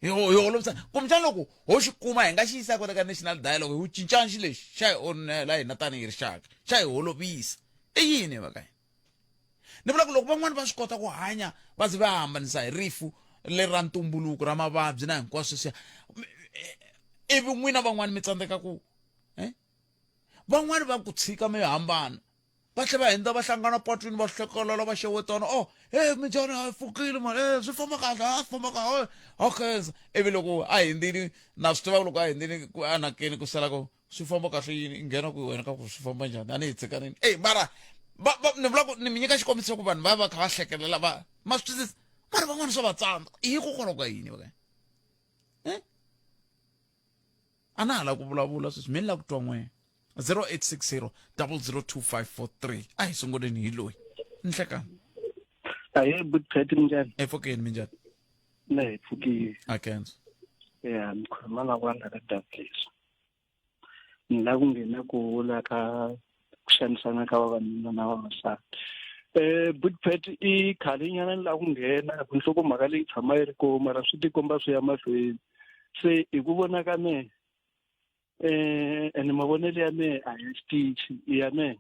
hi holovisa kumbexana loko ho xi kuma hi nga xi yisa kota ka national dialogue hi wu cincana xi lexi xa hi onhela hina tanihi rixaka xa hi holovisa i yini va ka hina ni vula ku loko van'wani va swi kota ku hanya va ze va hambanisa hi rifu leri ra ntumbuluko ra mavabyi na hinkwaswo sweswiya ivi n'wina van'wani mi tsandzeka ku van'wani va ku tshika mi hambana va tlhe va hundza va hlangana patwini va hlekelela va xewetana minjhani a pfukile mani swi famba kahle a swi famba kahle okay ivi loko a hindzini na swi tiva loko a hindzini ku anakeni ku sala ku swi famba kahle yini i nghena ku wena ka ku swi famba njhani a ni hi tsikanini mara ni vula ku ni mi nyika xikombiso ku vanhu va kha va hlekelela ma swi twisisa mara van'wani swa va tsandza i hikokwalaho ka yini va a na ha la ku vulavula sweswi mi ni la ku twa n'wena 0860 002543 a hi sunguleni hi loyi nhlekani Aye, but Petty Minjan. Efokeni minjani? Na efuki. Akenzo. Yeah, mkhuluma na kwanga ka place. Nila kungena ku la ka kushanisana ka vavanuna na vavasati. But Petty I khalinyana la kungena kunhloko mhaka leyi tshama yi ri ko mara swi tikomba swi ya mahlweni. Se hi ku vona ka me ene mavonelo ya me a hi stitch ya me.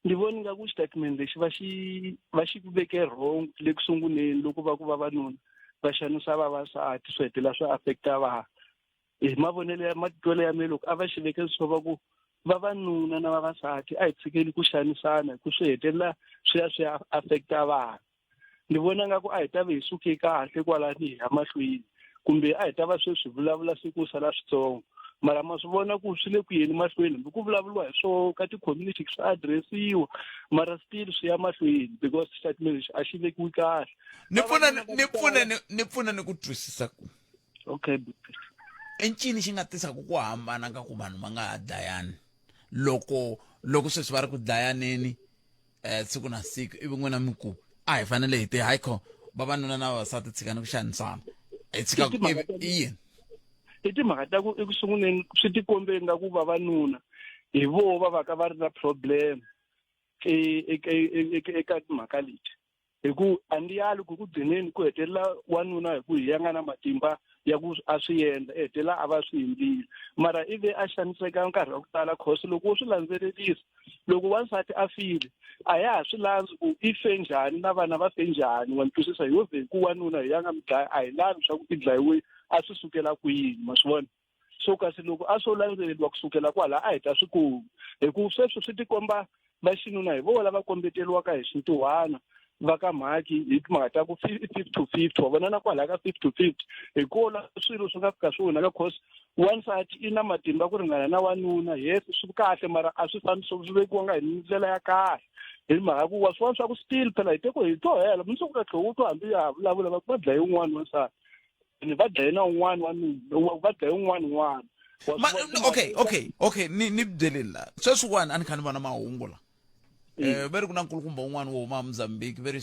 Ni voni nga ku statement lexi va xi veke wrong le ku sunguleni loko va ku vavanuna va xanisa vavasati swi hetela swi affecta va hi mavonelo ya matitwelo ya me loko a va xi veke swo va ku vavanuna na vavasati a hi tshikeli ku xanisana hi ku swi hetelela swi ya affecta vana ni vona nga ku a hi ta va hi suke kahle kwalani hi ya mahlweni kumbe a hi ta va sweswi vulavula siku sala switsongo mara ma swi vona ku swi le ku yeni mahlweni ku vulavuriwa hi swo ka ti-community swi addressiwa mara still swi ya mahlweni because statement lexi a xi vekiwi kahle ni pfuna ni ku twisisa ku okay encini xi nga tisaka ku hambana ka ku vanhu va nga ha dlayani loko sweswi va ri ku dlayaneni siku na siku ivi n'wina mi ku a hi fanele hi ti haikho vavanuna na vavasati tshikani ku xanisana hi tshika yini I timhaka ta ku ekusunguleni swi tikombe nga ku vavanuna hi vo va ka va ri na problem eka timhaka leti hi ku a ndi yali ku dzineni ku hetelela wanuna hi ku hi ya nga na matimba ya ku a swi endla hetelela a va swi endlile mara ivi a xaniseka nkarhi wa ku tala cause loko wo swi landzelelisa loko wansati a file a ya ha swi landzi ku i fe njhani na vana va fe njhani wa twisisa hi yove ku wanuna hi ya nga mi dlaya a hi lavi swa ku i dlayiwe a swi sukela kuyini ma swi vona so kasi loko a swo landzeleriwa kusukela kwala a hi ta swi kuma hi ku sweswo swi tikomba va xinuna hi vo lava kombeteriwaka hi xintuhwana va ka mhaki hi timhaka ta ku 50-50 wa vona na kwala ka 50-50 hi kola swilo swi nga fika swi onhaka cause wansati i na matimba ku ringana na wanuna yes swi kahle mara a swi fani swi vekiwanga hi ndlela ya kahle hi mhaka ku wa swona swa ku still phela hi teko hi to hela mundzuku ka tlhelo to hambi ya vulavula va ku va dlaye un'wana wansati ni va dlaye na un'wana wanuna va dlaye un'wana okay ni byelela sweswiwani a ni kha ni vona mahungu la veri ku na nkulukumba un'wana wo huma Mozambique veri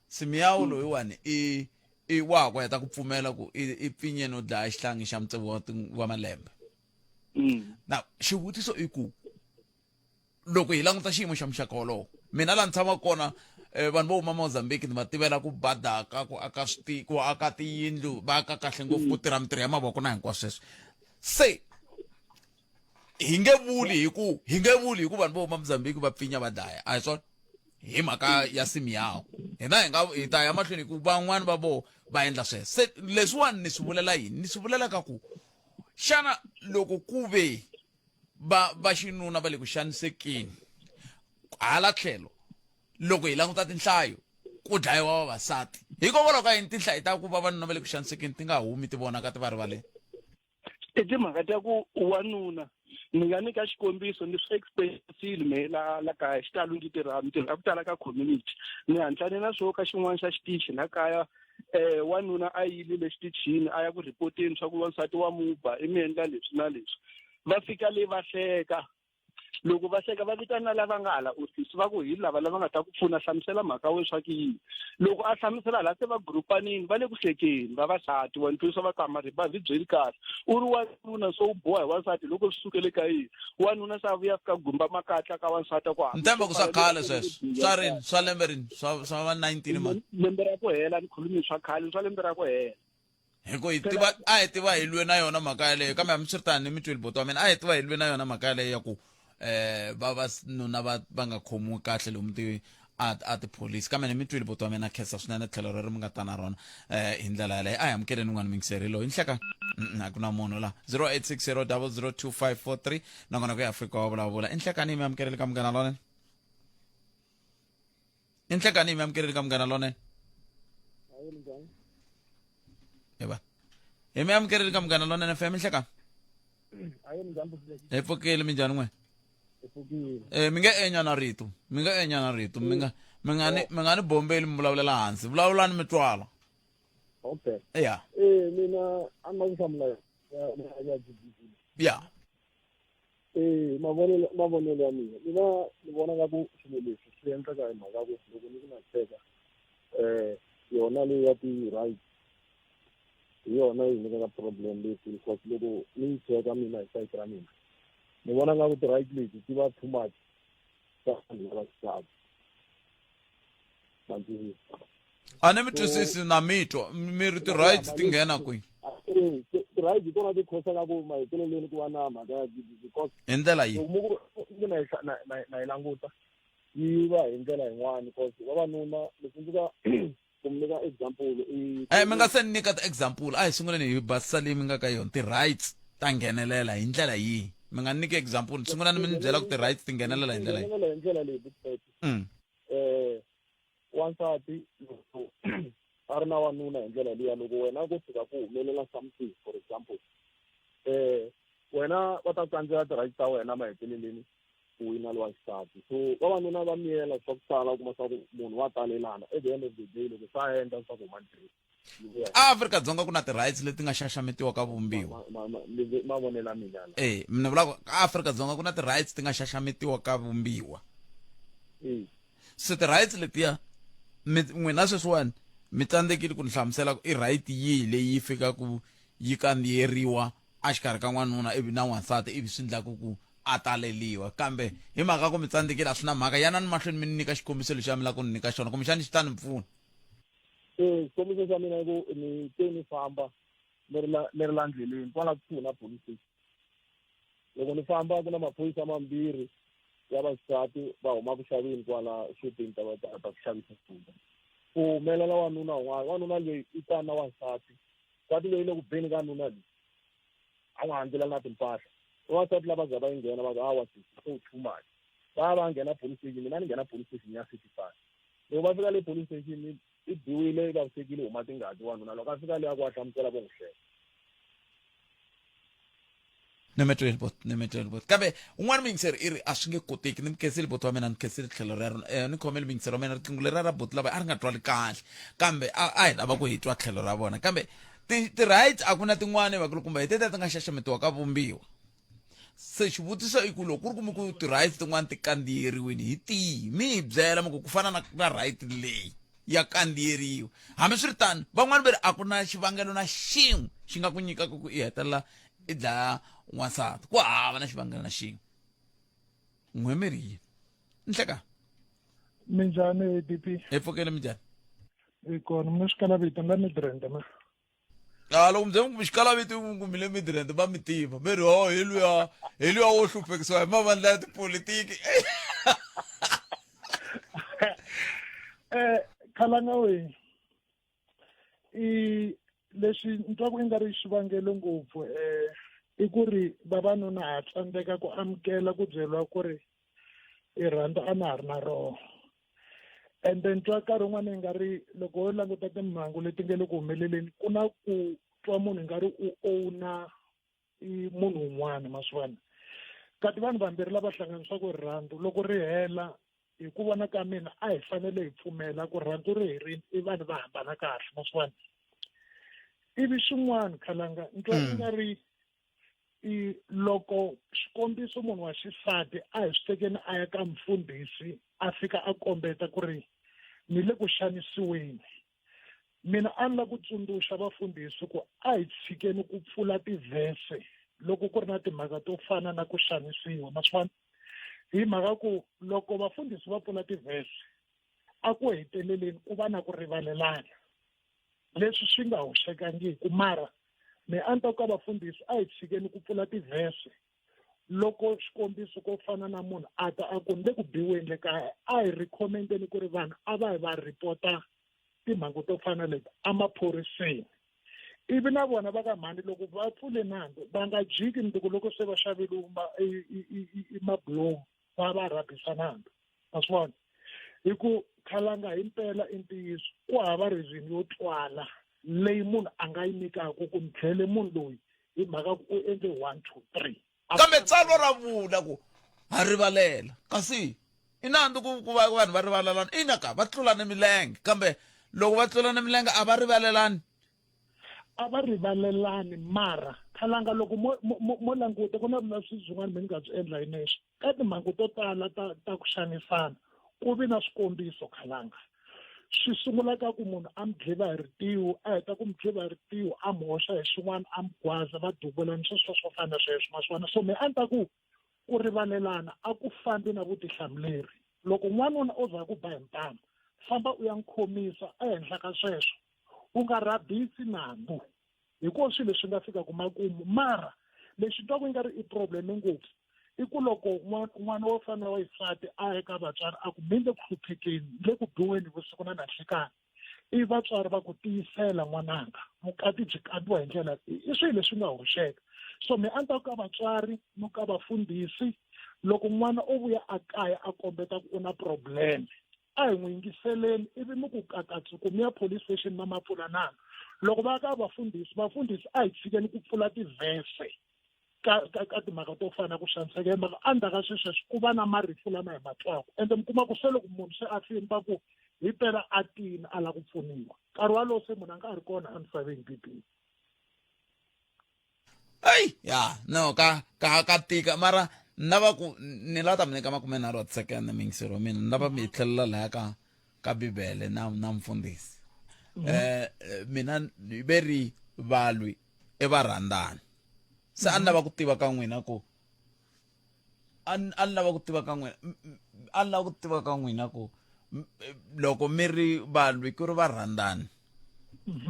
Simiyawu loyiwani i wa ku heta ku pfumela ku i pfinye no dlaya xihlangi xa mutsevo wa malembe na xivutiso i ku loko hi languta xiyimo xa muxaka wolowo mina la ni tshama kona vanhu vo huma Mozambique ni va tivela ku badaka ku aka tiyindlu va aka kahle ngopfu ku tirha mitirho ya mavoko na hinkwaswo sweswo se hi nge vuli hi ku vanhu vo huma Mozambique va pfinya va dlaya a hi swona hi mhaka ya Simiyawu hina hi ta ya mahlweni ku van'wani va vo va endla sweswo se leswiwani ni swi vulela yini ni swi vulela ka ku xana loko ku ve va xinuna va le ku xanisekeni hala tlhelo loko hi languta tinhlayo ku dlayiwa vavasati hikokwalaho ka yini tinhlayo ta ku vavanuna va le ku xanisekeni ti nga humi ti vonaka ti va rivaleni i timhaka ta ku wanuna ni nga nyika xikombiso ni swi experience-ile me la kaya xitalo ndzi tirha ku tala ka community ni hantlane na swo ka xin'wana xa xitichi la kaya wanuna a yile xitichini a ya ku ripoteni swa ku wansati wa muba i mi endla leswi na leswi va fika le va hleka loko va hleka va vitana lava nga hala ofisi va ku hi lava nga ta ku pfuna hlamusela mhaka we swa ku yini loko a hlamusela la se va grupanini va le ku hlekeni vavasati wa ntwisa va kamari va vi byeli kahle u ri wanuna so u boha hi wansati loko swi sukele ka yini wanuna sa vuya fika gumba makatla ka wansati ku ntemba ku swa khale sweswo swa rini swa lembe rini swa va 19 mani lembe ra ku hela ni khulumi swa khale swa lembe ra ku hela hiko hi tiva hi lwe na yona mhaka yaleyo kambe hambiswiritani ni mitweli boto wa mina a hi tiva hi lwe na yona mhaka yaleyo ya ku vavanuna va nga khomiwi kahle lomu a tipholisi kambe ni mitweli boto wa mina khensa swinene tlhelo reri mi nga ta na rona hi ndlela yaleyo a hi amukeleni n'wana mingiserilo hi nhleka a ku na munhu la 0860002543 nakona ku ya Afrika wa vulavula i nhlekani mi amukeleli ka Munghana Lonene i nhlekani mi amukeleli ka Munghana Lonene eba hi mi amukeleli ka Munghana Lonene FM nhlekani hi pfukile minjhani n'we mi nga enyana rito mi nga ni bombeli mi vulavulela hansi vulavulani mi twala okay ya mina a ma nsamla ya mavonelo ya mina ni vona nga ku swilo leswi swi endleka hi mhaka ku loko ni na teka yona leyi ya ti-right hi yona yi nyikaka problem leti because loko ni yi cheka mina hi site ra mina ni vona nga ku ti-right leti ti va too much ka vanhu lava xisati a ni mi twisisi na mitwa mi ri ti-rights ti nghena kwihi ti-right hi tona ti khosaka ku maheteleleni ku va na mhaka ya because hi ndlela yihi na yi languta yi va hi ndlela yin'wana because vavanuna leswi ndzi ka ku mi nyika example mi nga se ni nyika ti-example a hi sunguleni hi basisa leyi mi nga ka yona ti-rights ta nghenelela hi ndlela yihi mi nga nyika example sungulani mi ni byela ku ti-rights ti nghenelela hi ndlela yihi hi ndlela leyi wansati loko a ri na wanuna hi ndlela liya loko wena ko fika ku humelela something for example wena va ta tsandzela ti-rights ta wena maheteleleni ku wina lowa xisati so vavanuna va miyela swa ku tala u kuma swa ku munhu wa talelana at the end of the day loko sa endla swa ku mantirhi Afrika-Dzonga ku na ti-rights leti nga xaxametiwa ka vumbiwa mavonela mina mina vula ka Afrika-Dzonga ku na ti-rights ti nga xaxametiwa ka vumbiwa se ti-rights letiya n'wina sweswiwani mi tsandzekile ku ni hlamusela ku i right yihi leyi fikaku yi kandziyeriwa a xikarhi ka n'wanuna ivi na n'wansati ivi swi endlaku ku a taleliwa kambe hi mhaka ku mi tsandzekile a swi na mhaka yanani mahlweni mi ni nyika xikombiso lexi a mi lava ku ni nyika xona kumbexani xi ta ni pfuna xikombiso xa mina ku ni te ni famba ni ri la ndleleni kwala kusuhi na police station loko ni famba ku na maphoyisa mambirhi ya vasati va huma ku xaveni kwala shopeni ta ku xavisa swilo ku humelela wanuna un'wana wanuna loyi i ta na wansati nsati loyi le ku beni ka nuna leyi a n'wi handzela na timpahla vansati lava za va yi nghena va ku hawa so too much va nghena police station mina ni nghena police station ya 65 loko va fika le police station i biwile i vavisekile huma tingati wanuna loko a fika le a ku va hlamusela vo n'wi hlela ni metweli bot kambe un'wana mingiseri i ri a swi nge koteki ni khensile bot wa mina ni khensile tlhelo rero ni khomele mingiseri wa mina riqingho leri ra bot lava a ri nga twali kahle kambe a hi lava ku hi twa tlhelo ra vona kambe ti-rights a ku na tin'wana vakulukumba hi tete ti nga xaxametiwa ka vumbiwa se xivutiso i ku loko ku ri kume ku ti-rights tin'wana ti kandziyeriwini hi tihi mi hi byela mako ku fana na right leyi ya kandziyeriwa hambi swi ri tano van'wana va ri a ku na xivangelo na xin'we xi nga ku nyikaka ku i hetelela i dlaya n'wansati ku hava na xivangelo na xin'we n'we mi ri yini nhleka minjhani DP hi pfukele minjhani i kona mina swi kala vito nga ni Brenda ma Loko mze ngumxikala viti ngumile midrand ba mitiva meri heliya wo hluphekisiwa hi mavandla ya tipolitiki Khalanga we leswi ni twa ku i nga ri xivangelo ngopfu i ku ri vavanuna ha tsandzeka ku amukela ku byeriwa ku ri i rhandza a na ha ri na roho and then twa nkarhi wun'wana i nga ri loko wo languta timhangu leti nga le ku humeleleni ku na ku twa munhu i nga ri u owna munhu un'wana maswona kati vanhu vambirhi lava hlanganisaka rirhandzu loko ri hela hi ku vona ka mina a hi fanele hi pfumela ku rirhandzu ri herile i vanhu va hambana kahle maswona ivi xin'wana Khalanga ni twa i nga ri loko xikombiso munhu wa xisati a hi swi tekeni a ya ka mfundhisi a fika a kombeta ku ri ni le ku xanisiweni mina a ni la ku tsundzuxa vafundhisi ku a hi tshikeni ku pfula tivhese loko ku ri na timhaka to fana na ku xanisiwa maswona hi mhaka ku loko vafundhisi va pfula tivhese a ku heteleleni ku va na ku rivalelana leswi swi nga hoxekangiku mara me a ni ta ka vafundhisi a hi tshikeni ku pfula tivhese loko xikombiso ko fana na munhu a ta a ku ni le ku biweni le kaya a hi recommendeni ku ri vanhu a va hi va ripota timhangu to fana leti emaphoriseni ivi na vona va ka mhani loko va pfule nandzu va nga jiki ni ku loko se va xavele mabulomu va rhabisa nandzu a swi vona hi ku Khalanga hi mpela i ntiyiso ku hava reason yo twala leyi munhu a nga yi nyikaka ku ni tlhele munhu loyi hi mhaka ku u endle 1 2 3 kambe tsalwa ra vula ku ha rivalela kasi i nandzu ku va vanhu va rivalelana ina ka va tlulana milenge kambe loko va tlulana milenge a va rivalelani a va rivalelani mara Khalanga loko mo languta ku na swilo swin'wana mi nga swi endla hi nexe ka timhangu to tala ta ku xanisana ku vi na swikombiso Khalanga swi sungula ka ku munhu a mi dliva hi ritiwo a heta ku mi dliva hi ritiwo a mi hoxa hi xin'wana a mi gwaza va dubulani swo fana na sweswo maswona so me a ni ta ku rivalelana a ku fambi na vutihlamuleri loko n'wanuna o za ku ba hi ntama famba u ya n'wi khomisa ehenhla ka sweswo u nga rhabisi nandzu hikuva swilo leswi nga fika ku makumu mara lexi twa ku nga ri i probleme ngopfu i ku loko n'wana wo fana wa xisati a ya ka vatswari a ku mi le ku hluphekeni le ku biweni vusiku na nanhlikani i vatswari va ku tiyisela n'wananga vukati byi kandiwa hi ndlela i swilo leswi nga hoxeka so me a ni ta ka vatswari no ka vafundhisi loko n'wana o vuya a kaya a kombeta ku u na problem a hi n'wi yingiseleni ivi mi ku kakatsuku mi ya police station ma mapfulananga loko va ka vafundhisi a hi tshikeni ku pfula tivhese ka timhaka to fana ku xaniseka mhaka endzhaku ka sweswo ku va na marifu lama hi matwaku ende mi kuma ku se loko munhu se a fimba ku hi pela a tini a lava ku pfuniwa nkarhi walowo se munhu a nga ha ri kona emisaveni bibini no ka tika mara nava ku ni lava ta mi nyika 30 second mingisero mina ni lava mi hi tlhelela laya ka bibele na mfundhisi mina veri valwi i varhandzani se a ni lava ku tiva ka n'wina ku a ni lava ku tiva ka n'wina ku loko mi ri valwi ku ri varhandzani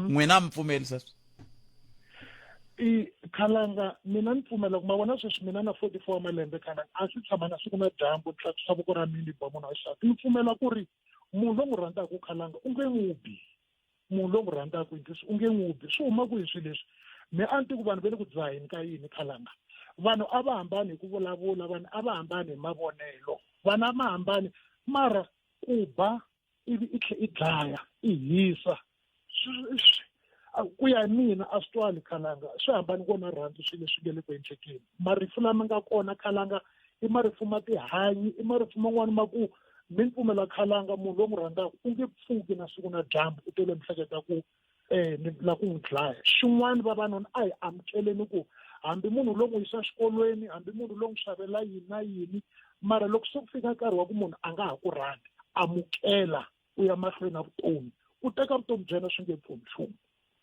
n'wina a mi pfumeli sweswo Khalanga mina ni pfumela ku ma vona sweswi mina na 44 wa malembe Khalanga a swi tshama na siku na dyambu tlakusa voko ra mina ba munhu wa xisati ni pfumela ku ri munhu lo n'wi rhandzaka Khalanga u nge n'wi bi munhu lo n'wi rhandzaka u nge n'wi bi swi huma ku hi swilo leswi me a ni ti ku vanhu va le ku dzaheni ka yini Khalanga vanhu a va hambani hi ku vulavula vanhu a va hambani hi mavonelo vanhu a ma hambani mara ku ba ivi i tlhe i dlaya i hisa ku ya hi mina a swi twali Khalanga swi hambani kona rhandzu swilo leswi nge le ku endlekeni marifu lama nga kona Khalanga i marifu ma tihanyi i marifu man'wani ma ku mi ni pfumela Khalanga munhu lo n'wi rhandzaka u nge pfuki na siku na dyambu u tele mihleketa ku ni la ku n'wi dlaya xin'wana vavanuna a hi amukeleni ku hambi munhu lo n'wi yisa xikolweni hambi munhu lo n'wi xavela yini na yini mara loko se ku fika nkarhi wa ku munhu a nga ha ku rhandzi amukela u ya mahlweni na vutomi u teka vutomi bya yena swi nge pfuni nchumu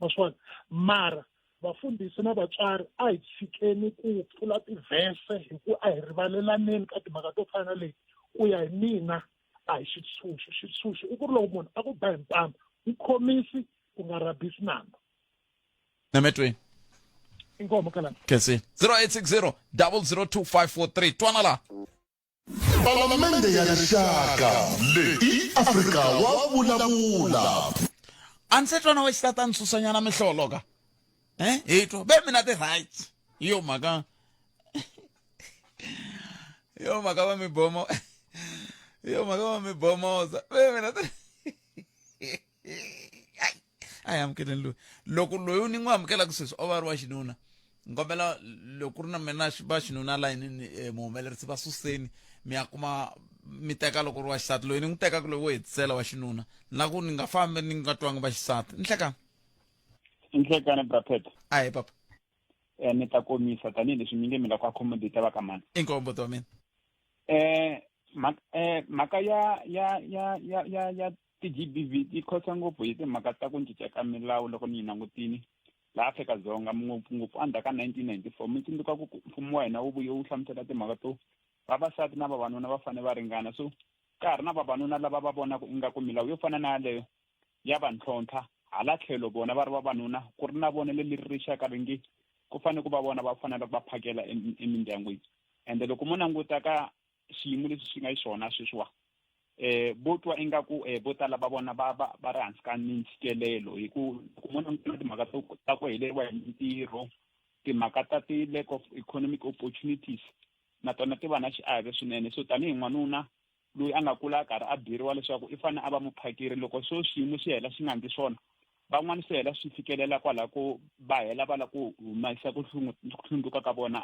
maswona mara vafundhisi na vatswari a hi tshikeni ku pfula tivhese hi ku a hi rivalelaneni ka timhaka to fana leti ku ya hi mina a hi xitshunxo i ku ri loko munhu a ku ba hi mpama u khomisi ku nga rhabisi nandzu Nemetwe. Inkomo kala. Kesi. 0860 twana la. Palamende ya rixaka leyi Afrika wa vulavula. Ansetwana wa xitata nsusanyana mihlolo ka. Hitwa be mina ti right. Yo maka. Yo maka wa mibomo. Yo maka wa mibomoza. Be mina ti. Ai amukela lo. Loko loyi ni n'wi amukela ku sweswi o va ri wa xinuna. Ngomela loko ri na mina va xinuna la yini muhumelerisi va suseni mi ya kuma mi teka loko ri wa xisati loyi ni n'wi tekaka loyi wo hetisela wa xinuna na ku ni nga fambi ni nga twangi va xisati Nhlekani brapet. Ayi papa. Ni ta komisa tanihileswi mi nge mi la ku accommodate va ka mani. Inkombo to mina. Mhaka ya ti-GBV ti khosa ngopfu hi timhaka ta ku cinca ka milawu loko ni yi langutini laha Afrika-Dzonga ngopfungopfu endzhaku ka 1994 mi tsundzuka ku mfumo wa hina wu vuye wu hlamusela timhaka to vavasati na vavanuna va fanele va ringana so ka ha ri na vavanuna lava va vonaka ingaku milawu yo fana na yaleyo ya va ntlhontlha hala tlhelo vona va ri vavanuna ku ri na vonelo leri rixaka ringi ku fanele ku va vona va fanele va phakela emindyangwini ende loko mo languta ka xiyimo leswi swi nga yi swona sweswiwa vo twa ingaku vo tala va vona va ri hansi ka mintshikelelo hi ku mo languta timhaka ta ku heleriwa hi mintirho timhaka ta ti-lack of economic opportunities na tona ti va na xiave swinene so tanihi n'wanuna loyi a nga kula a karhi a byeriwa leswaku i fanele a va muphakeri loko so xiyimo xi hela xi nga ndli swona van'wani swi hela swi fikelela kwalaho ku va hela va la ku humesa ku hlundzuka ka vona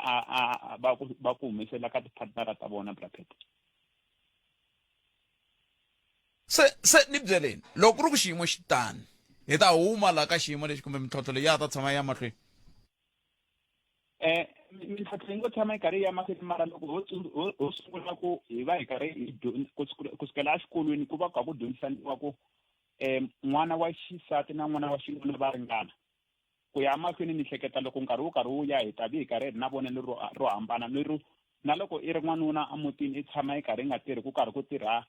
va ku humesela ka tipartnera ta vona brapet. Se ni byeleni loko ri ku xiyimo xi tani hi ta huma la ka xiyimo lexi kumbe mintlhontlho leyi ya ta tshama ya mahlweni. Mintlhontlho yi ngo tshama yi karhi ya mahlweni mara loko ho sungula ku hi va hi karhi kusukela exikolweni ku va ka ku dyondzisaniwa ku n'wana wa xisati na n'wana wa xinuna va ringana ku ya mahlweni ni hleketa loko nkarhi wu karhi wu ya hi ta vi hi karhi hi ri na vonelo ro hambana lero na loko i ri n'wanuna emutini i tshama yi karhi yi nga tirhi ku karhi ku tirha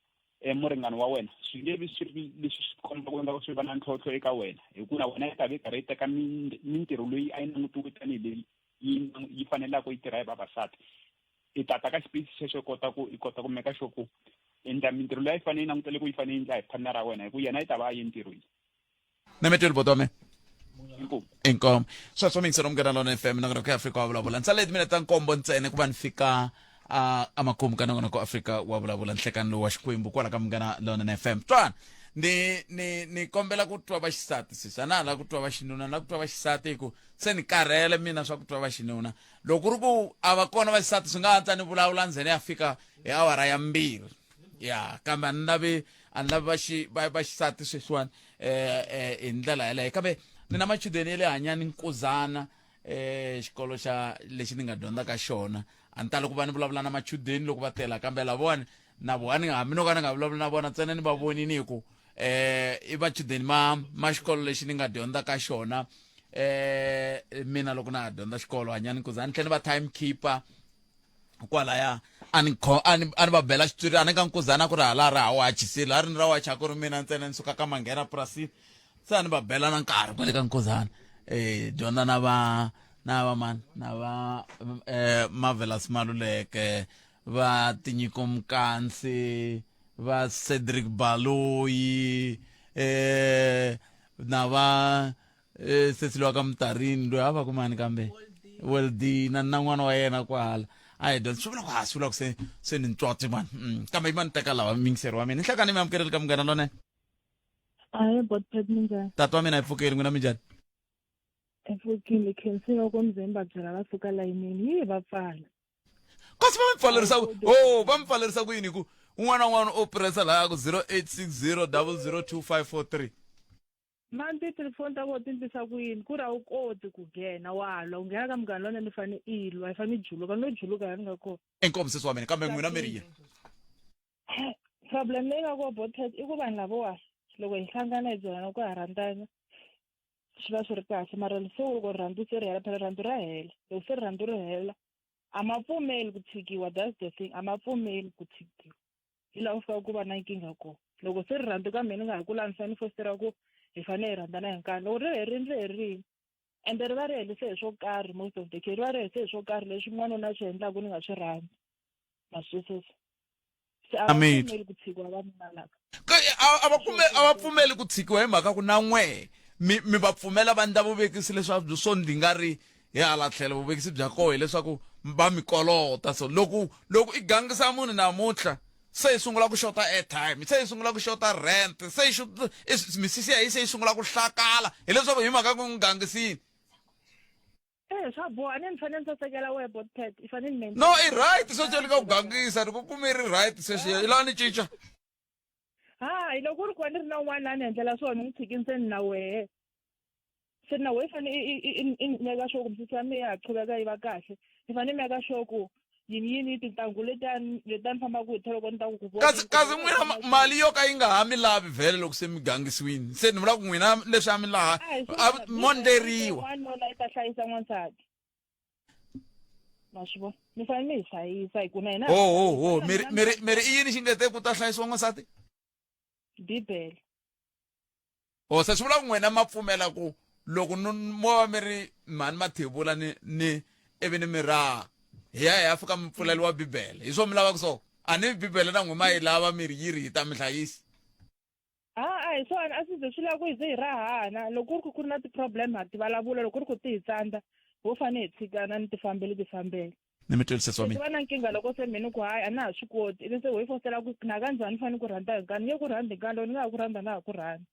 muringani wa wena swi nge vi swi ri leswi swi kombaka ingaku swi va na ntlhontlho eka wena hikuva wena yi ta vi yi karhi yi teka mintirho leyi a yi langutiwi tanihi leyi yi fanelaka yi tirha hi vavasati i tata ka xipisi xexo i kota ku meka sure ku endla mintirho leyi yi fanele yi langutele ku yi fanele yi endla hi partner ra wena hikuva yena yi ta va a yi entirhweni. Nemetweli botome inkomo sweswo mi ngisero mugana lona FM nongonoko ya Afrika wa vulavula ntsale timinete ta nkombo ntsene ku va ni fika amakumu ka nongonoko Afrika wa vulavula nhlekani lowu wa xikwembu kwala ka mugana lona FM twana ni kombela ku twa va xisati sisa na la ku twa va xinuna na ku twa va xisati ku se ni karhele mina swa ku twa va xinuna loko ri ku a va kona va xisati swi nga hatla ni vulavula ndzeni ya fika hi awara ya 2 ya kambe ani lavi va xisati sweswiwani hi ndlela yaleyo kambe ni na machudeni ya le hanyani nkuzana xikolo xa lexi ni nga dyondza ka xona a ni tala ku va ni vulavula na machudeni loko va tela kambe lavona na vona hambi no ka ni nga vulavula na vona ntsena ni va vonini hi ku i machudeni ma xikolo lexi ni nga dyondza ka xona mina loko na ha dyondza xikolo hanyani nkuzana ni tlhela ni va timekeeper kwalaya a ni va bela xitori a ni ka nkuzana ku ri hala ri hawachisile a ri ni ra wacha ku ri mina ntsena ni suka ka manghena purasini se a ni va bela na nkarhi kwale ka nkuzana dyondza na va Marvelous Maluleke va Tinyiko Mkansi va Cedric Baloyi na va sesiliwa ka Mutarini loyi a va kumani kambe Weldina na n'wana wa yena kwala a hi dyondza swi vula ku ha swi vula ku se ni ntswatsi mani kambe i mani teka lava mingiseri wa mina ni hlekani mi amukeleli ka munghana lona botpet minjani tata wa mina hi pfukeli n'wina minjhani efukile khensile komzimba byela va suka layinini yi va pfala kasi va mi pfalerisa ku yini ku un'wana na un'wana o pressa laha ku 0860 002543 mani titelefoni ta vona ti ndlisa ku yini ku ri a wu koti ku nghena wa lwa u nghena ka munghana lona ni fane i lwa i fane i juluka no juluka ya ni nga kona enkomo sesi wa mina kambe n'wina mi riya problem leyi nga kona botpet i ku vanhu lavowa loko hi hlangana hi byelana ku ha rhandzana swi va swi ri kahle mara se loko rirhandzu se ri hela phela rirhandzu ra hela loko se rirhandzu ri hela a ma pfumeli ku tshikiwa that's the thing a ma pfumeli ku tshikiwa hi laha ku fika ku va na nkingha kona loko se rirhandzu ka mina ni nga ha ku lanisani fositera ku hi fanele hi rhandzana hi nkani loko ri herile ende ri va ri herise hi swo karhi most of the case ri va ri herise hi swo karhi leswi n'wanuna swi endlaku ni nga swi rhandzi ma swisisa se a va pfumeli ku tshikiwa vanuna lava a va pfumeli ku tshikiwa hi mhaka ku na n'we mi va pfumela va ndla vuvekisi leswaku swo ndi nga ri hi hala tlhela vuvekisi bya koho hileswaku va mi kolota so loko i gangisa munhu namuntlha se hi sungula ku xota airtime se hi sungula ku xota rent se misisi ya hi se hi sungula ku hlakala hileswaku hi mhaka ku n'wi gangisini swa boha ni fanele ni sasekela wehe botpet i fanele ni no i right social ka ku gangisa ri ku kume ri right sweswiya i lava ni cinca hayi loko ri kona ri na un'wana la ni endlela swona ni tshikiniseni na wehe se na wehe fane i meka sure ku misisi ya mi ya qhubeka yi va kahle i fanele meka sure ku yini tintangu letiya ni fambaka hi tolo loko ni ta ku kasi n'wina mali yo ka yi nga ha mi lavi vhele loko se mi gangisiwini se ni vula ku n'wina leswi a mi laha monderiwa n'wanuna i ta hlayisa n'wansati ma swi vona mi fanele mi hi hlayisa hi ku na hina miri i yini xi ngete ku ta hlayisiwa n'wansati bibele se swi vula ku n'wina ma pfumela ku loko mo va mi ri mhani mathebula ni ivi ni mi raha hi ya fika mi pfuleliwa bibele hi swo mi lavaka so a ni bibele na n'we ma yi lava miri yi ri hi ta mi hlayisi hi swona a swi ze swi lava ku hi ze hi rahana loko ku ri na ti-problem ha ti vulavula loko ri ku ti hi tsandza ho fane hi tshikana ni tifambele ni mi twisisa swa mina va na nkingha loko se mini ku hayi a na ha swi koti ivi se ho yi fositela ku na kanjhani ni fanele ku rhandza hi nkani ni nge ku rhandzi nkani loko ni nga ha ku rhandza na ha ku rhandza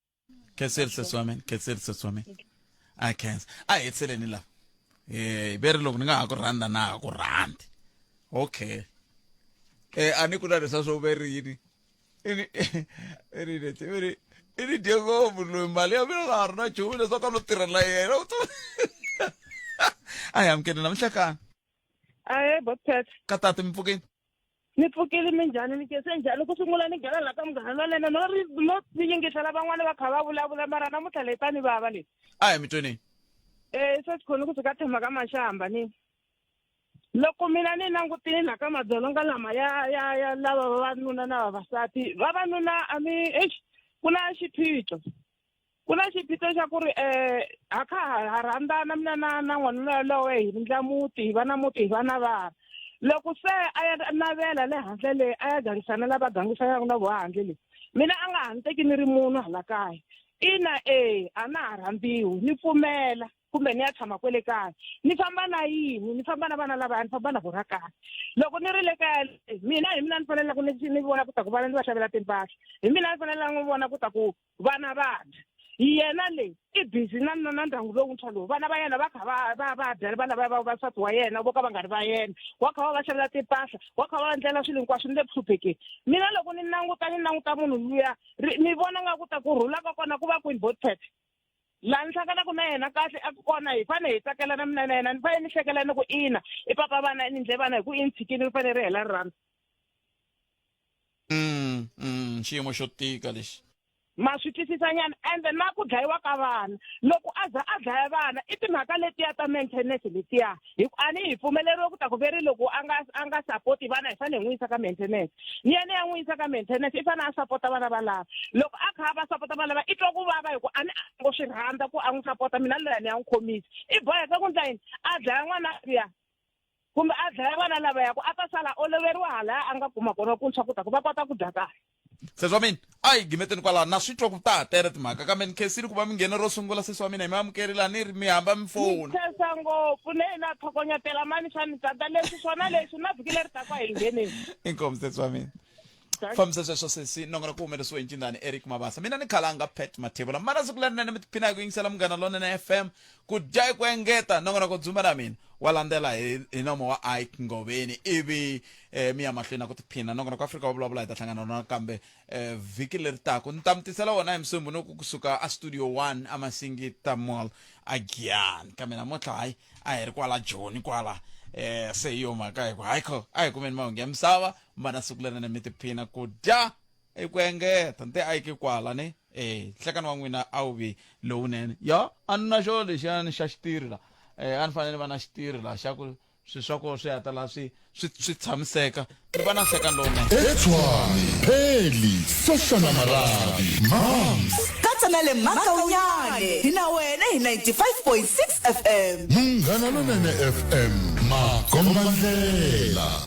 khenselisa swa mina a khensa a hi hetseleni lava ve ri loko ni nga ha ku rhandza na ha ku rhandzi okay a ni ku narisa swo ve ri yini i ni dye ngopfu loyi mali ya mina nga ha ri na nchumu leswaku a no tirhela yena a hi amukeli na mihlekani botpet ka tati mi pfukeni ni pfukile minjhani ni kese njhani ku sungula ni nghena la ka munghana lolene no yingisela van'wana va kha va vulavula mara namuntlha leyi tani vava leyi a hi mi twenini swa tikhoni ku suka thema ka maxamba ni loko mina ni langutini la ka madzolonga lama ya lava vavanuna na vavasati vavanuna ku na xiphiqo xa ku ri ha kha ha rhandzana mina na n'wanuna yalowe hi ndla muti hi va na muti hi va na vana loko se a ya navela le handle leyi a ya gangisana lava gangisanaka na vohandle leyi mina a nga ha ni teki ni ri munhu hala kaya ina a na ha rhandziwi ni pfumela kumbe ni ya tshama kwele kaya ni famba na yini ni famba na vana lavaya ni famba na vona kaya loko ni ri le kaya hi mina ni fanele ku ni vona ku ta ku vana ni va xavela timpahla hi mina ni fanele ni vona ku ta ku vana va dya yena leyi i busy na ndyangu lowuntshwa lowu vana va yena va kha va dya vana va vasati wa yena vo ka va nga ri va yena wa kha va xavela timpahla wa kha va endlela swilo hinkwaswo ni le ku hluphekeni mina loko ni languta munhu luya ni vona nga ku ta ku rhula ka kona ku va kwini botpet laha ni hlanganaka na yena kahle a ku kona hi fanele hi tsakelana mina na yena ni fanele ni hlekelana ku ina i papa vana ni ndle vana hi ku i ni tshikini ri fanele ri hela rirhandzu xiyimo xo tika lexi ma swi twisisanyana ende na ku dlayiwa ka vana loko a dlaya vana i timhaka letiya ta maintenance letiya a ni hi pfumeleriwe ku ta ku veri loko a nga sapoti vana hi fanele hi n'wi yisa ka maintenance ni yena ya n'wi yisa ka maintenance i fanele a sapota vana valava loko a kha va sapota vana lava i twa ku vava hi ku a ni ngo swi rhandza ku a n'wi sapota mina loya ni ya n'wi khomisa i boheka ku ndla yini a dlaya n'wana liya kumbe a dlaya vana lavaya ku a ta sala oloveriwa halaya a nga kuma kona ku ntshwa ku ta ku va kota ku dya kahle sesi wa mina a hi gimeteni kwalaho na swi twa ku ta ha tele timhaka kambe ni khensile ku va mi nghena ro sungula sesi wa mina hi mi amukerile a ni ri mi hamba mi foni khensa ngopfu ne na thokonyetela mani swa ni tsandza leswi swona leswi na vhiki leri taka hi ngheneni inkomu sesi wa mina fambisa sweswo sesi nongona ku humelesiwe hi ncindani Eric Mabasa mina ni khalanga Pet Mathebula mara siku lerinene mi tiphina hi ku yingisela Munghana Lonene FM ku dya hi ku engeta nongona ku dzuma na mina wa landzela hi nomo wa Ike Ngoveni ivi mi ya mahlweni na ku tiphina nongona ku Afrika wa vulavula hi ta hlangana na kambe vhiki leri taka ni ta mi tisela wona hi Musumbunuku kusuka a studio 1 a Masingita Mall a Giyani kambe namuntlha hayi a hi ri kwala Joni kwala se hiyo mhaka hi ku hayikho a hi kumeni mahungu ya misava mana siku lerinene mi tiphina ku dya hi ku engeta nte a yike kwala ne nhlekani wa n'wina a wu vi lowunene ya a ni na xo lexiyani xa xitirhi la a ni fanele ni va na xitirhi la xa ku swi swa koho swi heta laha swi tshamiseka ni va na nhlekani lowunene Etshwane, Pheli, Soshana Marabi, Moms. na le Makaunyane hina wena hi 95.6 FM Munghana Lonene FM Makombandlela.